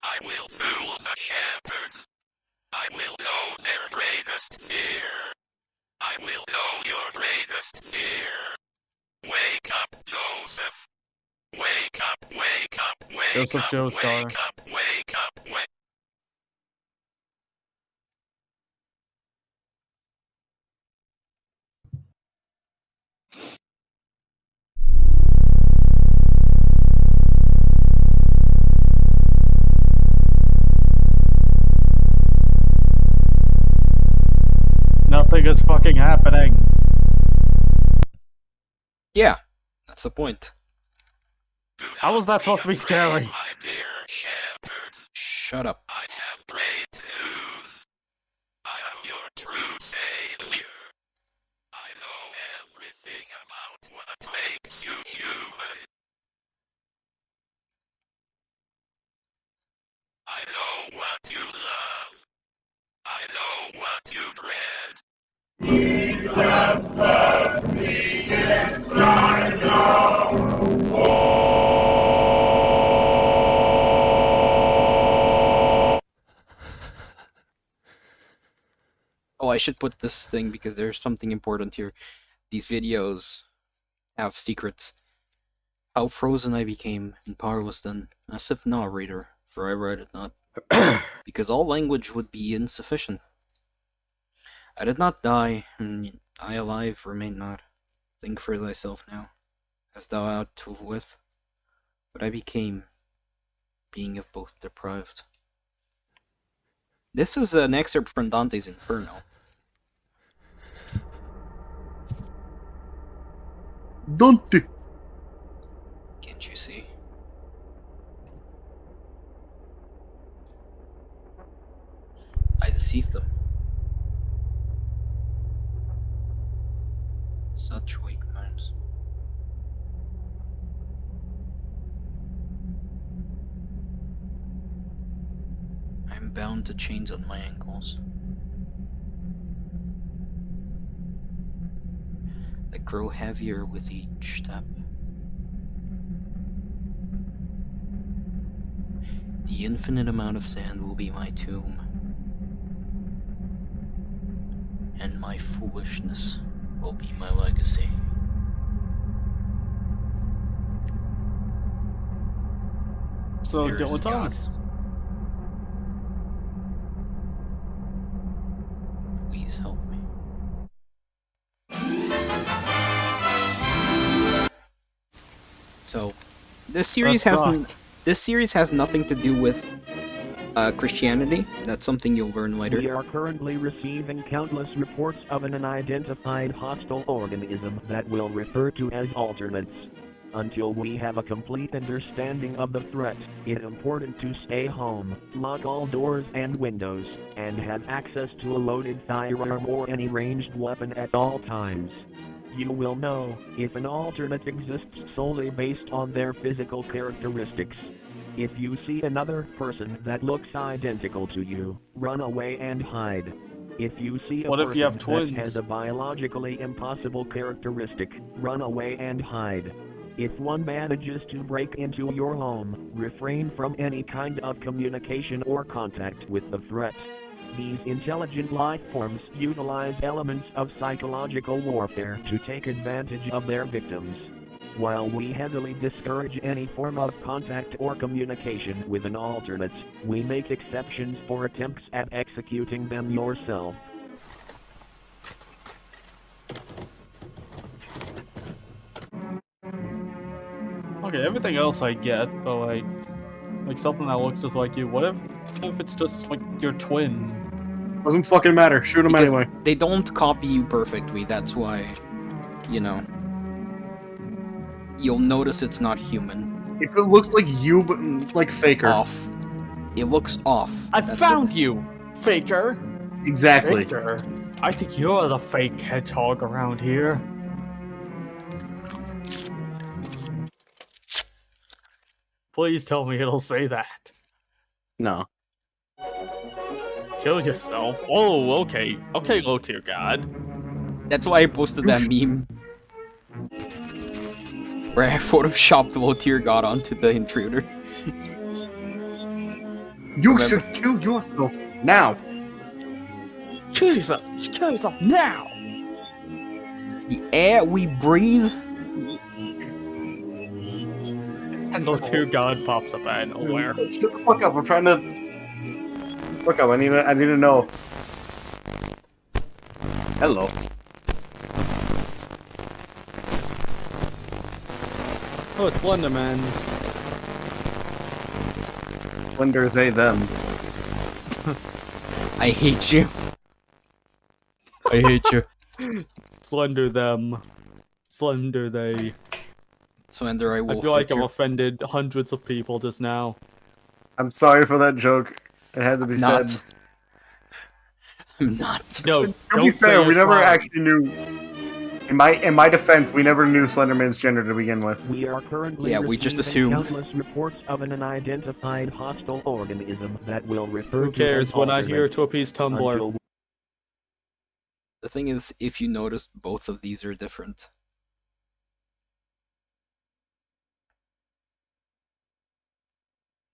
I will fool the shepherds. I will know their greatest fear. I will know your greatest fear. Wake up, Joseph. Wake up, wake up, wake Joseph up, Joestar. wake up, wake up, wake Nothing is fucking happening. Yeah, that's the point. Do How was not that supposed to be afraid, scary? My dear shepherds, Shut up. I have great news. I am your true savior. I know everything about what makes you human. I know what you love. I know what you dread. Oh, I should put this thing because there's something important here. These videos have secrets. How frozen I became and powerless then, as if narrator, for I read it not. Because all language would be insufficient. I did not die, and I alive remain not. Think for thyself now, as thou art to with. But I became, being of both deprived. This is an excerpt from Dante's Inferno. Dante. Can't you see? deceive them. Such weak minds. I'm bound to chains on my ankles that grow heavier with each step. The infinite amount of sand will be my tomb, and my foolishness will be my legacy. So There get is a with God. us. Please help me. So, this series has nothing to do with Christianity. That's something you'll learn later. We are currently receiving countless reports of an unidentified hostile organism that we'll refer to as alternates. Until we have a complete understanding of the threat, it's important to stay home, lock all doors and windows, and have access to a loaded firearm or any ranged weapon at all times. You will know if an alternate exists solely based on their physical characteristics. If you see another person that looks identical to you, run away and hide. If you see a What if you have person that twins? has a biologically impossible characteristic, run away and hide. If one manages to break into your home, refrain from any kind of communication or contact with the threat. These intelligent life forms utilize elements of psychological warfare to take advantage of their victims. While we heavily discourage any form of contact or communication with an alternate, we make exceptions for attempts at executing them yourself. Okay, everything else I get, but like something that looks just like you. What if it's just like your twin? Doesn't fucking matter. Shoot them Because anyway. they don't copy you perfectly, that's why, you know, you'll notice it's not human. If it looks like you, but like Faker. Off. It looks off. I That's found it. you, Faker. Exactly. Faker. I think you're the fake hedgehog around here. Please tell me it'll say that. No. Kill yourself. Oh, okay. Okay, low tier god. That's why I posted that meme. Where I photoshopped low tier god onto the intruder. You should kill yourself now. Kill yourself. Kill yourself now. The air we breathe. And low tier god pops up out of nowhere. Shut the fuck up! I'm trying to look up. I need to know. Hello. Oh, it's Slenderman. Slender they them. I hate you. I hate you. Slender them. Slender they. Slender, I will I feel like hurt I've you. offended hundreds of people just now. I'm sorry for that joke. It had to be Not. said. I'm not. No, To be don't say fair, we you're never sorry. actually knew. In my defense, we never knew Slenderman's gender to begin with. We are currently Yeah, we just receiving assumed. countless reports of an unidentified hostile organism that will refer Who to cares? as We're not here alternate to appease Tumblr. until The thing is, if you notice, both of these are different.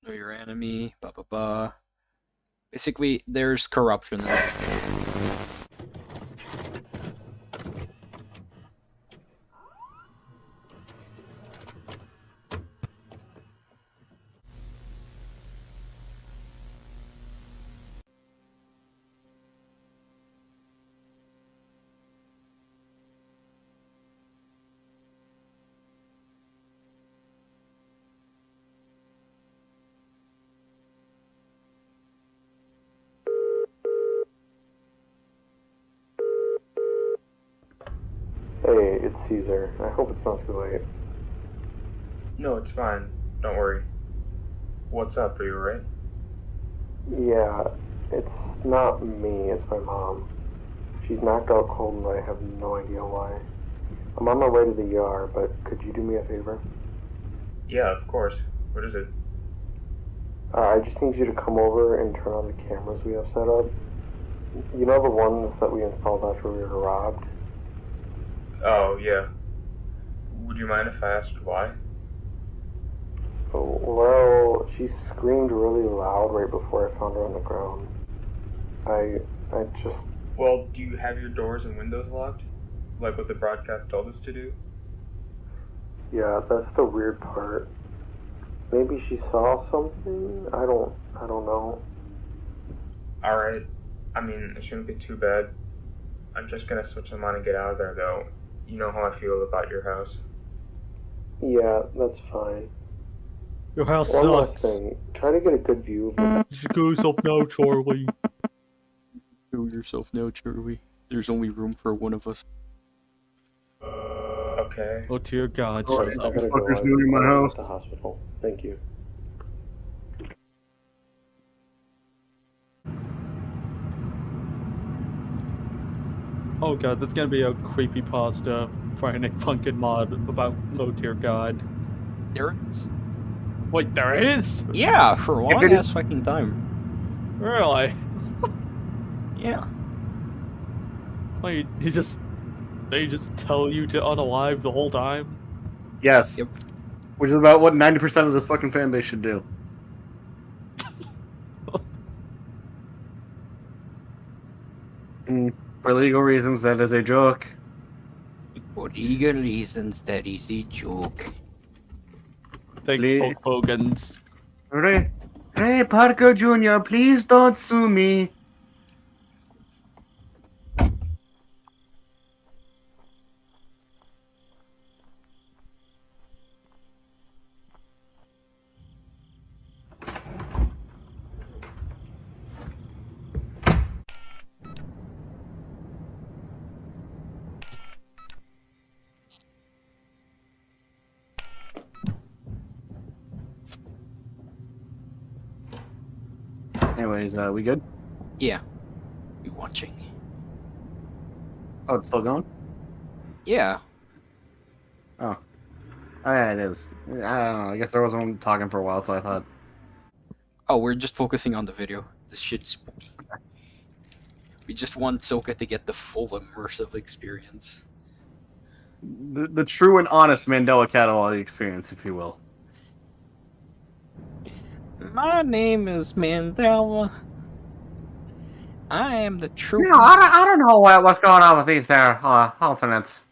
Know your enemy, blah blah blah. Basically, there's corruption in this thing. Hey, it's Caesar. I hope it's not too late. No, it's fine. Don't worry. What's up? Are you alright? Yeah, It's not me, it's my mom. She's knocked out cold and I have no idea why. I'm on my way to the ER, but could you do me a favor? Yeah, of course. What is it? I just need you to come over and turn on the cameras we have set up. You know the ones that we installed after we were robbed? Oh, yeah. Would you mind if I asked why? Oh, well, she screamed really loud right before I found her on the ground. I just... Well, do you have your doors and windows locked? Like what the broadcast told us to do? Yeah, that's the weird part. Maybe she saw something? I don't know. Alright. I mean, it shouldn't be too bad. I'm just gonna switch them on and get out of there, though. You know how I feel about your house. Yeah, that's fine. Your house One last sucks. thing. Try to get a good view of the... You should go yourself now, Charlie. Go yourself now, Charlie. There's only room for one of us. Okay. Oh dear God, Alright, she's I up. gotta go. Fuckers doing in my house. At the hospital. Thank you. Oh God, there's gonna be a creepypasta Friday Funkin' mod about oh dear God. There is? Wait, there is? Yeah, for a If long it ass fucking time. Really? Yeah. Wait, they just tell you to unalive the whole time? Yes. Yep. Which is about what 90% of this fucking fan base should do. For legal reasons, that is a joke. For legal reasons, that is a joke. Thanks, Please. Hulk Hogan's. Ray Parker Jr., please don't sue me. Anyways, we good? Yeah. You watching? Oh, it's still going? Yeah. Oh. Oh, yeah, it is. I don't know. I guess there wasn't one talking for a while, so I thought. Oh, we're just focusing on the video. This shit's spooky. We just want Soka to get the full immersive experience. The true and honest Mandela catalog experience, if you will. My name is Mandela. I am the true. You know, I don't know what's going on with these there alternates.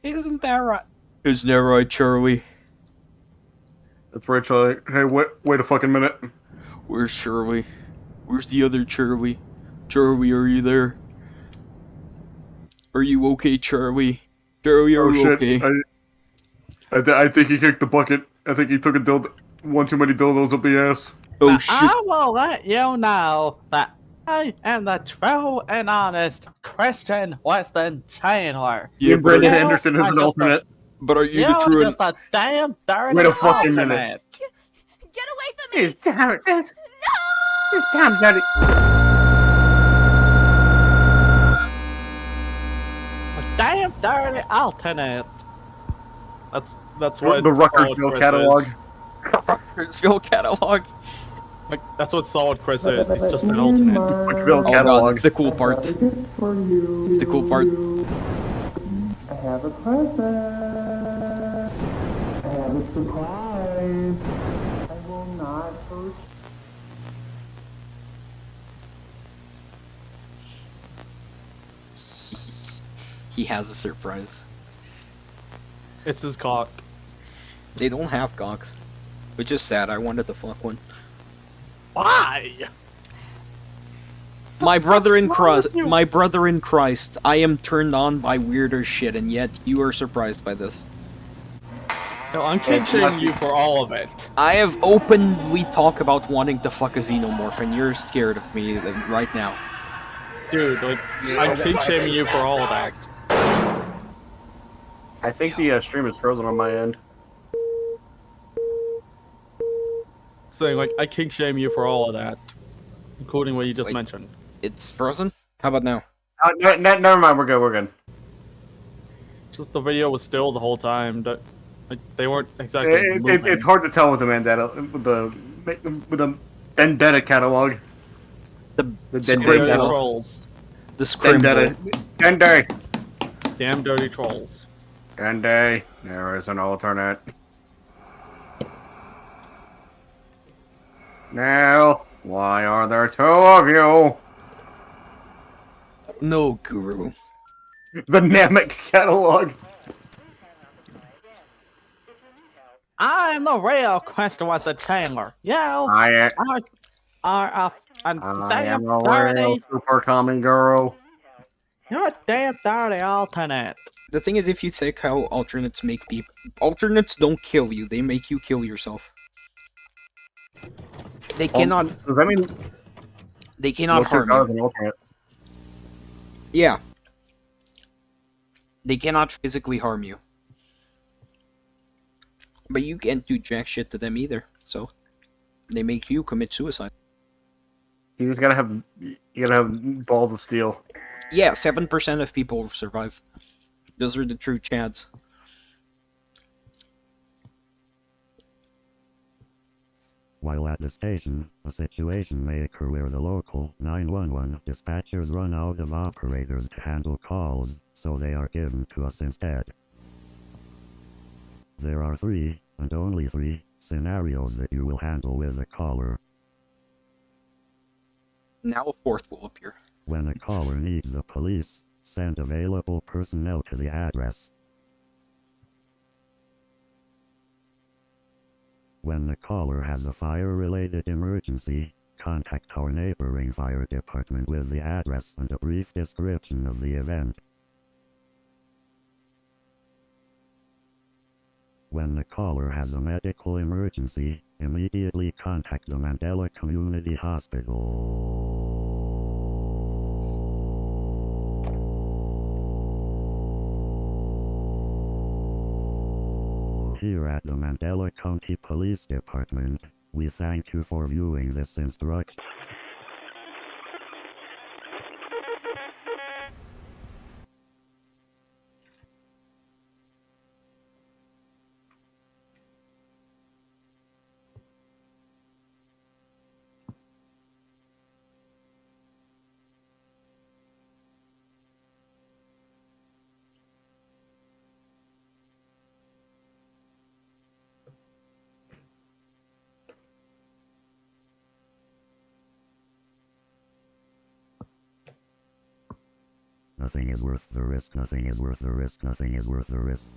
Isn't that right? Isn't that right, Charlie? That's right, Charlie. Hey, wait a fucking minute. Where's Charlie? Where's the other Charlie? Charlie, are you there? Are you okay, Charlie? Charlie, are you okay? I think he kicked the bucket. I think he took one too many dildos up the ass. Oh But shit! I will let you know that I am the true and honest Christian Weston Chandler. Yeah, Brandon You Henderson is are an just alternate. But are you You're the true? just a damn dirty Wait a fucking alternate. minute. Get away from me! This damn dirty. A damn dirty alternate. That's what The Solid Ruckersville Chris catalog. is. Ruckersville catalog. Like, that's what Solid Chris is. He's just an alternate. Ruckersville Oh god, catalog. that's the cool part. It's the cool part. I have a present. I have a surprise. I will not hurt. He has a surprise. It's his cock. They don't have cocks, which is sad. I wanted to fuck one. Why? My brother in Christ, I am turned on by weirder shit, and yet you are surprised by this. No, I'm kid-shaming you for all of it. I have openly talked about wanting to fuck a xenomorph, and you're scared of me right now. Dude, like, I'm kid-shaming you for all of that. I think the stream is frozen on my end. saying like I kink shame you for all of that, including what you just Wait. mentioned. It's frozen? How about now? Never mind. We're good. We're good. Just the video was still the whole time. Like, they weren't exactly moving. It's hard to tell with the Vendetta catalog. The Vendetta catalog. Trolls. The Scrimble. Vendetta. Damn dirty trolls. Vendetta. There is an alternate. Now, why are there two of you? No, Guru. The Namek catalog. I am the real Questmaster Taylor. Yeah. I am am a real super common girl. You're a damn dirty alternate. The thing is, if you take how alternates make people... Alternates don't kill you, they make you kill yourself. They cannot... Does that mean... They cannot harm you. An alternate? Yeah. They cannot physically harm you. But you can't do jack shit to them either, so... They make you commit suicide. You just gotta have balls of steel. Yeah, 7% of people survive. Those are the true Chads. While at the station, a situation may occur where the local 911 dispatchers run out of operators to handle calls, so they are given to us instead. There are 3, and only 3, scenarios that you will handle with a caller. Now a 4th will appear. When a caller needs the police, send available personnel to the address. When the caller has a fire-related emergency, contact our neighboring fire department with the address and a brief description of the event. When the caller has a medical emergency, immediately contact the Mandela Community Hospital. Here at the Mandela County Police Department, we thank you for viewing this instruction. Nothing is worth the risk, nothing is worth the risk, nothing is worth the risk.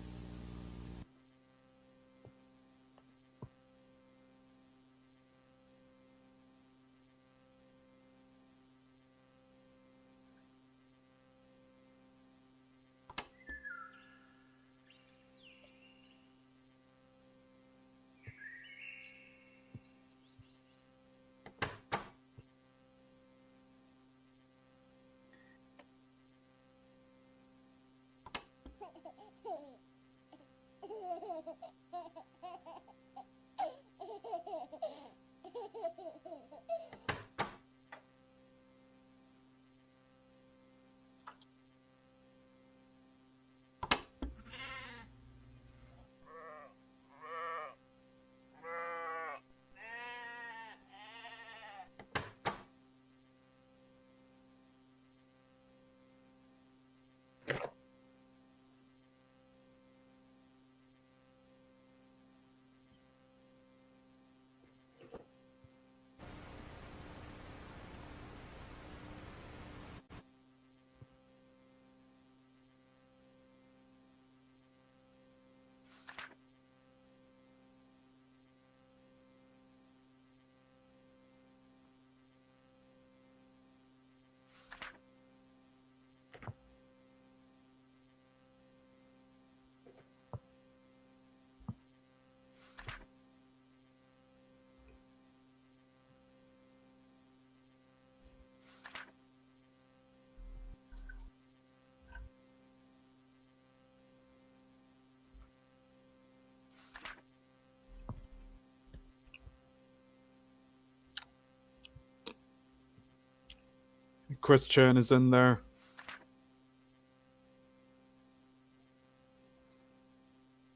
Chris Chan is in there.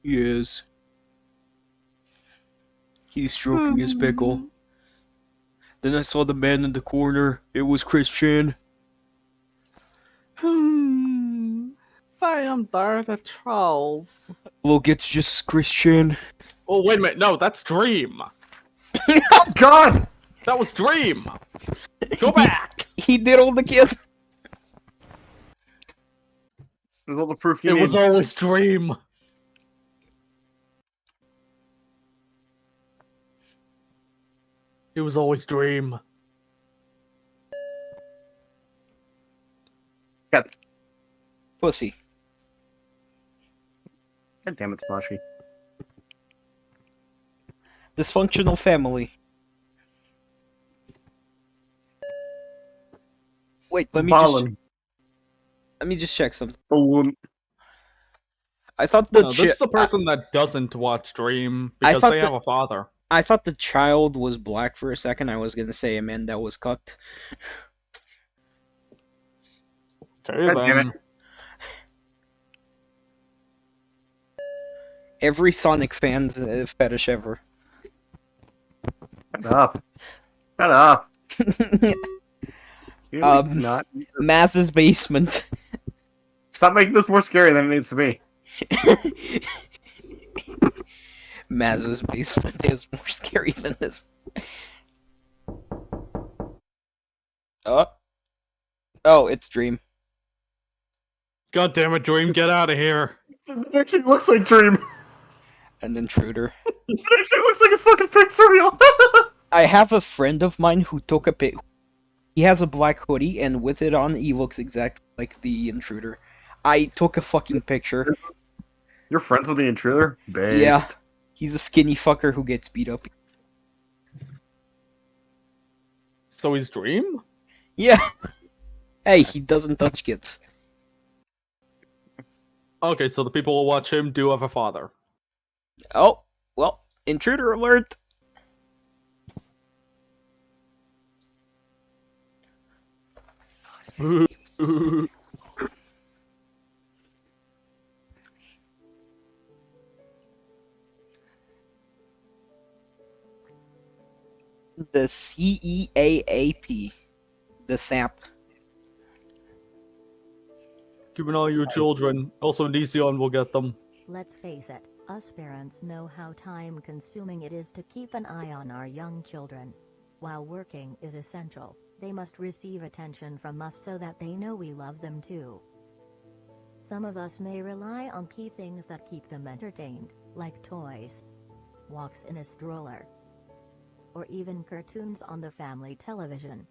Yes. He's stroking his pickle. Then I saw the man in the corner. It was Chris Chan. I am there, the trolls. Look, it's just Chris Chan. Oh, wait a minute. No, that's Dream. Oh, God! That was Dream. Go back. He did all the killing. There's all the proof you It need. was always Dream. It was always Dream. God. Pussy. God damn it, Smashy. Dysfunctional family. Wait, let me just check something. I thought the this is the person that doesn't watch Dream because they have a father. I thought the child was black for a second. I was gonna say a man that was cucked. Okay, then. Every Sonic fan's fetish ever. Shut up. Shut up. Not Maz's basement. Stop making this more scary than it needs to be. Maz's basement is more scary than this. Oh, it's Dream. God damn it, Dream, get out of here. It actually looks like Dream. An intruder. It actually looks like his fucking face real. I have a friend of mine who took a pic. He has a black hoodie, and with it on, he looks exactly like the intruder. I took a fucking picture. You're friends with the intruder? Based. Yeah. He's a skinny fucker who gets beat up. So he's Dream? Yeah. Hey, he doesn't touch kids. Okay, so the people who watch him do have a father. Oh, well, intruder alert. The CEAAP. The SAP. Keep an eye on your children. Also, Nesion will get them. Let's face it, us parents know how time-consuming it is to keep an eye on our young children. While working is essential, they must receive attention from us so that they know we love them too. Some of us may rely on key things that keep them entertained, like toys, walks in a stroller, or even cartoons on the family television.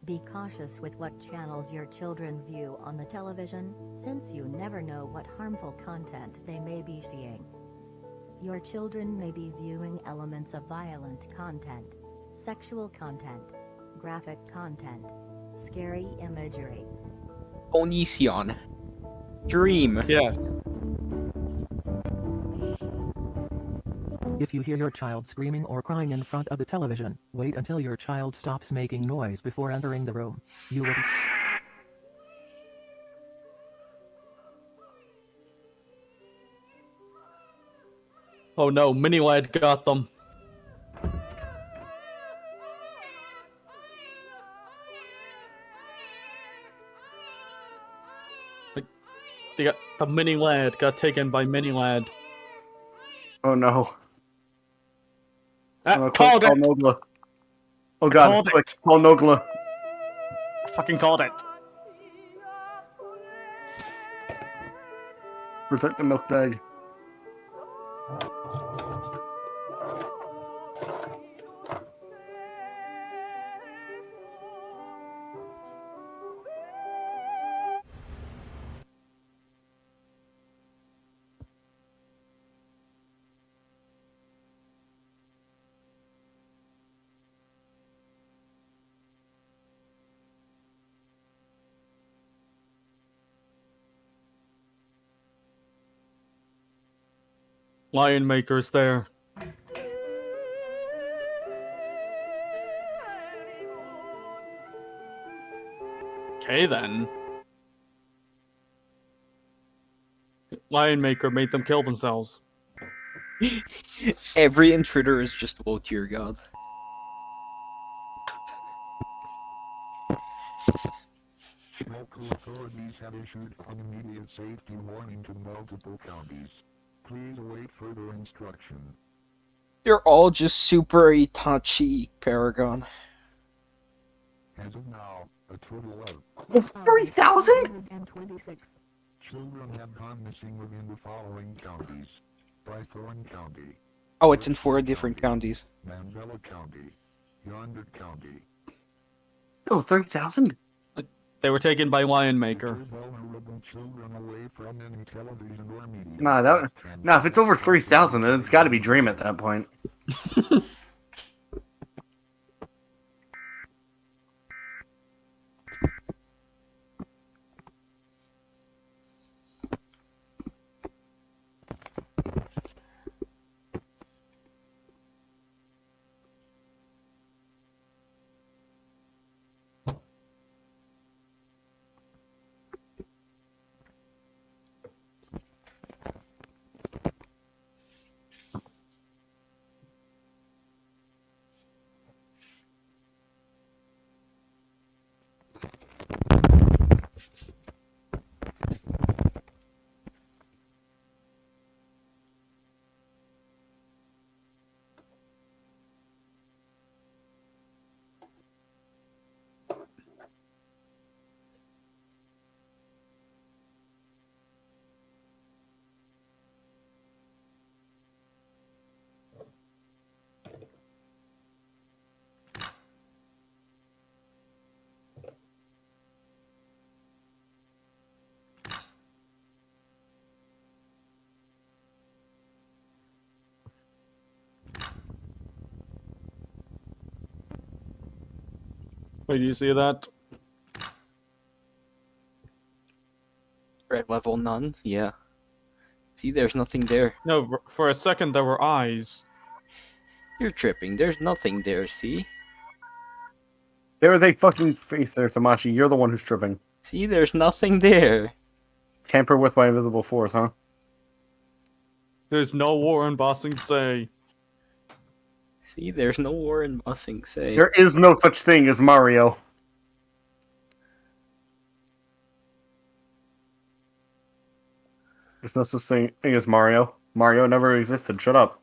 Be cautious with what channels your children view on the television, since you never know what harmful content they may be seeing. Your children may be viewing elements of violent content, sexual content, graphic content, scary imagery. Onision. Dream. Yes. If you hear your child screaming or crying in front of the television, wait until your child stops making noise before entering the room. You will... Oh no, Mini Lad got them. The Mini Lad got taken by Mini Lad. Oh no. Called it! Call Nogla. Oh god, quick, call Nogla. I fucking called it. Protect the milk bag. Lion Maker's there. Okay then. Lion Maker made them kill themselves. Every intruder is just, oh dear god. Local authorities have issued an immediate safety warning to multiple counties. Please await further instruction. They're all just super Itachi Paragon. As of now, a total of 3,000? children have gone missing within the following counties: Bythorn County, Oh, it's in 4 different counties. Manzella County, Yonder County. Oh, 30,000? They were taken by Lion Maker. Vulnerable children away from any television or media. Nah, if it's over 3,000, then it's got to be Dream at that point. Wait, do you see that? Red level none? Yeah. See, there's nothing there. No, for a second there were eyes. You're tripping. There's nothing there, see? There is a fucking face there, Tamashi. You're the one who's tripping. See, there's nothing there. Tamper with my invisible force, huh? There's no war in Bossing Say. See, there's no war in Bossing Say. There is no such thing as Mario. There's no such thing as Mario. Mario never existed. Shut up.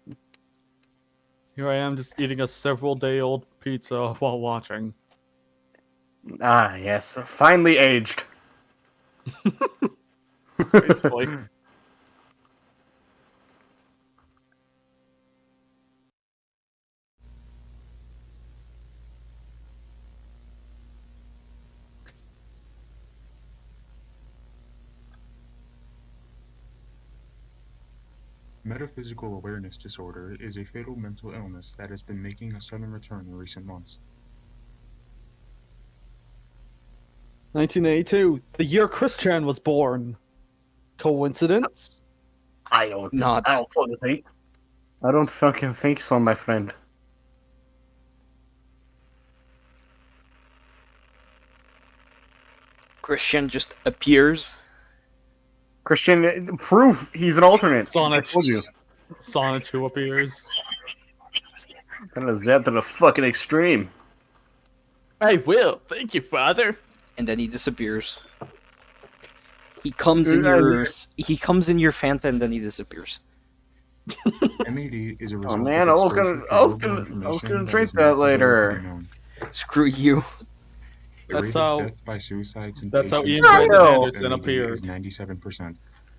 Here I am just eating a several-day-old pizza while watching. Ah, yes. Finally aged. Basically. Metaphysical awareness disorder is a fatal mental illness that has been making a sudden return in recent months. 1982, the year Christian was born. Coincidence? I don't fucking think so, my friend. Christian just appears. Christian, proof he's an alternate. Sonic. I told you. Sonic 2 appears. That is that to the fucking extreme. I will. Thank you, Father. And then he disappears. He comes in your Fanta and then he disappears. MAD is a result Oh man, I was gonna drink that later. Screw you. That's how. By suicides and That's how Ian patients Brandon Anderson appeared. is 97%.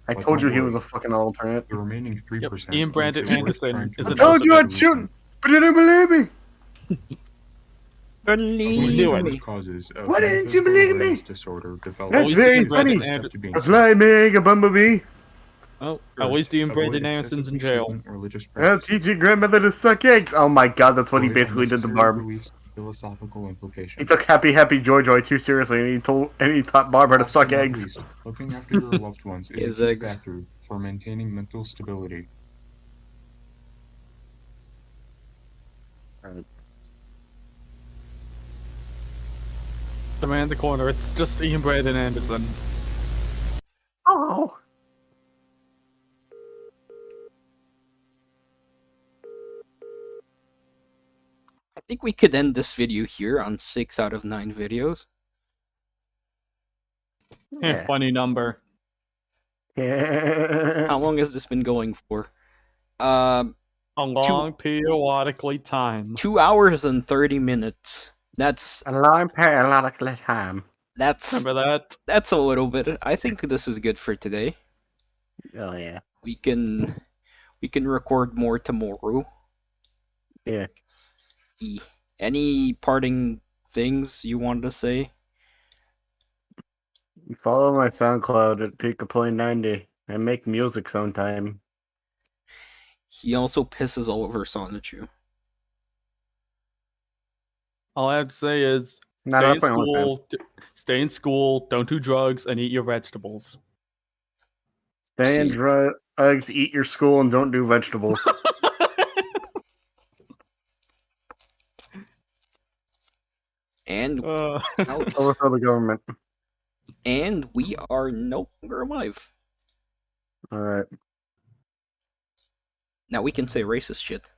I told you he was a fucking alternate. The remaining 3%. Yep. Ian Brandon Anderson is I an told you I'd alternate. shoot, but you didn't believe me. Believe me. Why didn't you believe me? Disorder That's very funny. A fly meg, a bumblebee. Oh, at least Ian Brandon Anderson's in jail. I'll teach your grandmother to suck eggs. Oh my god, that's what he basically did to Barb. Philosophical implications. He took Happy Happy Joy Joy too seriously, and he taught Barb how to suck eggs. Looking after your loved ones is a key eggs. factor for maintaining mental stability. The man in the corner. It's just Ian Brandon Anderson. Oh. I think we could end this video here on 6 out of 9 videos. Yeah. Funny number. How long has this been going for? A long periodically time. 2 hours and 30 minutes. That's a long periodically time. Remember that? That's a little bit. I think this is good for today. Oh yeah. We can record more tomorrow. Yeah. Any parting things you wanted to say? Follow my SoundCloud at PikaPoint90 and make music sometime. He also pisses all over Sonichu. All I have to say is stay in school, don't do drugs, and eat your vegetables. Stay in drugs, eat your school, and don't do vegetables. And overthrow the government. And we are no longer alive. Alright. Now we can say racist shit.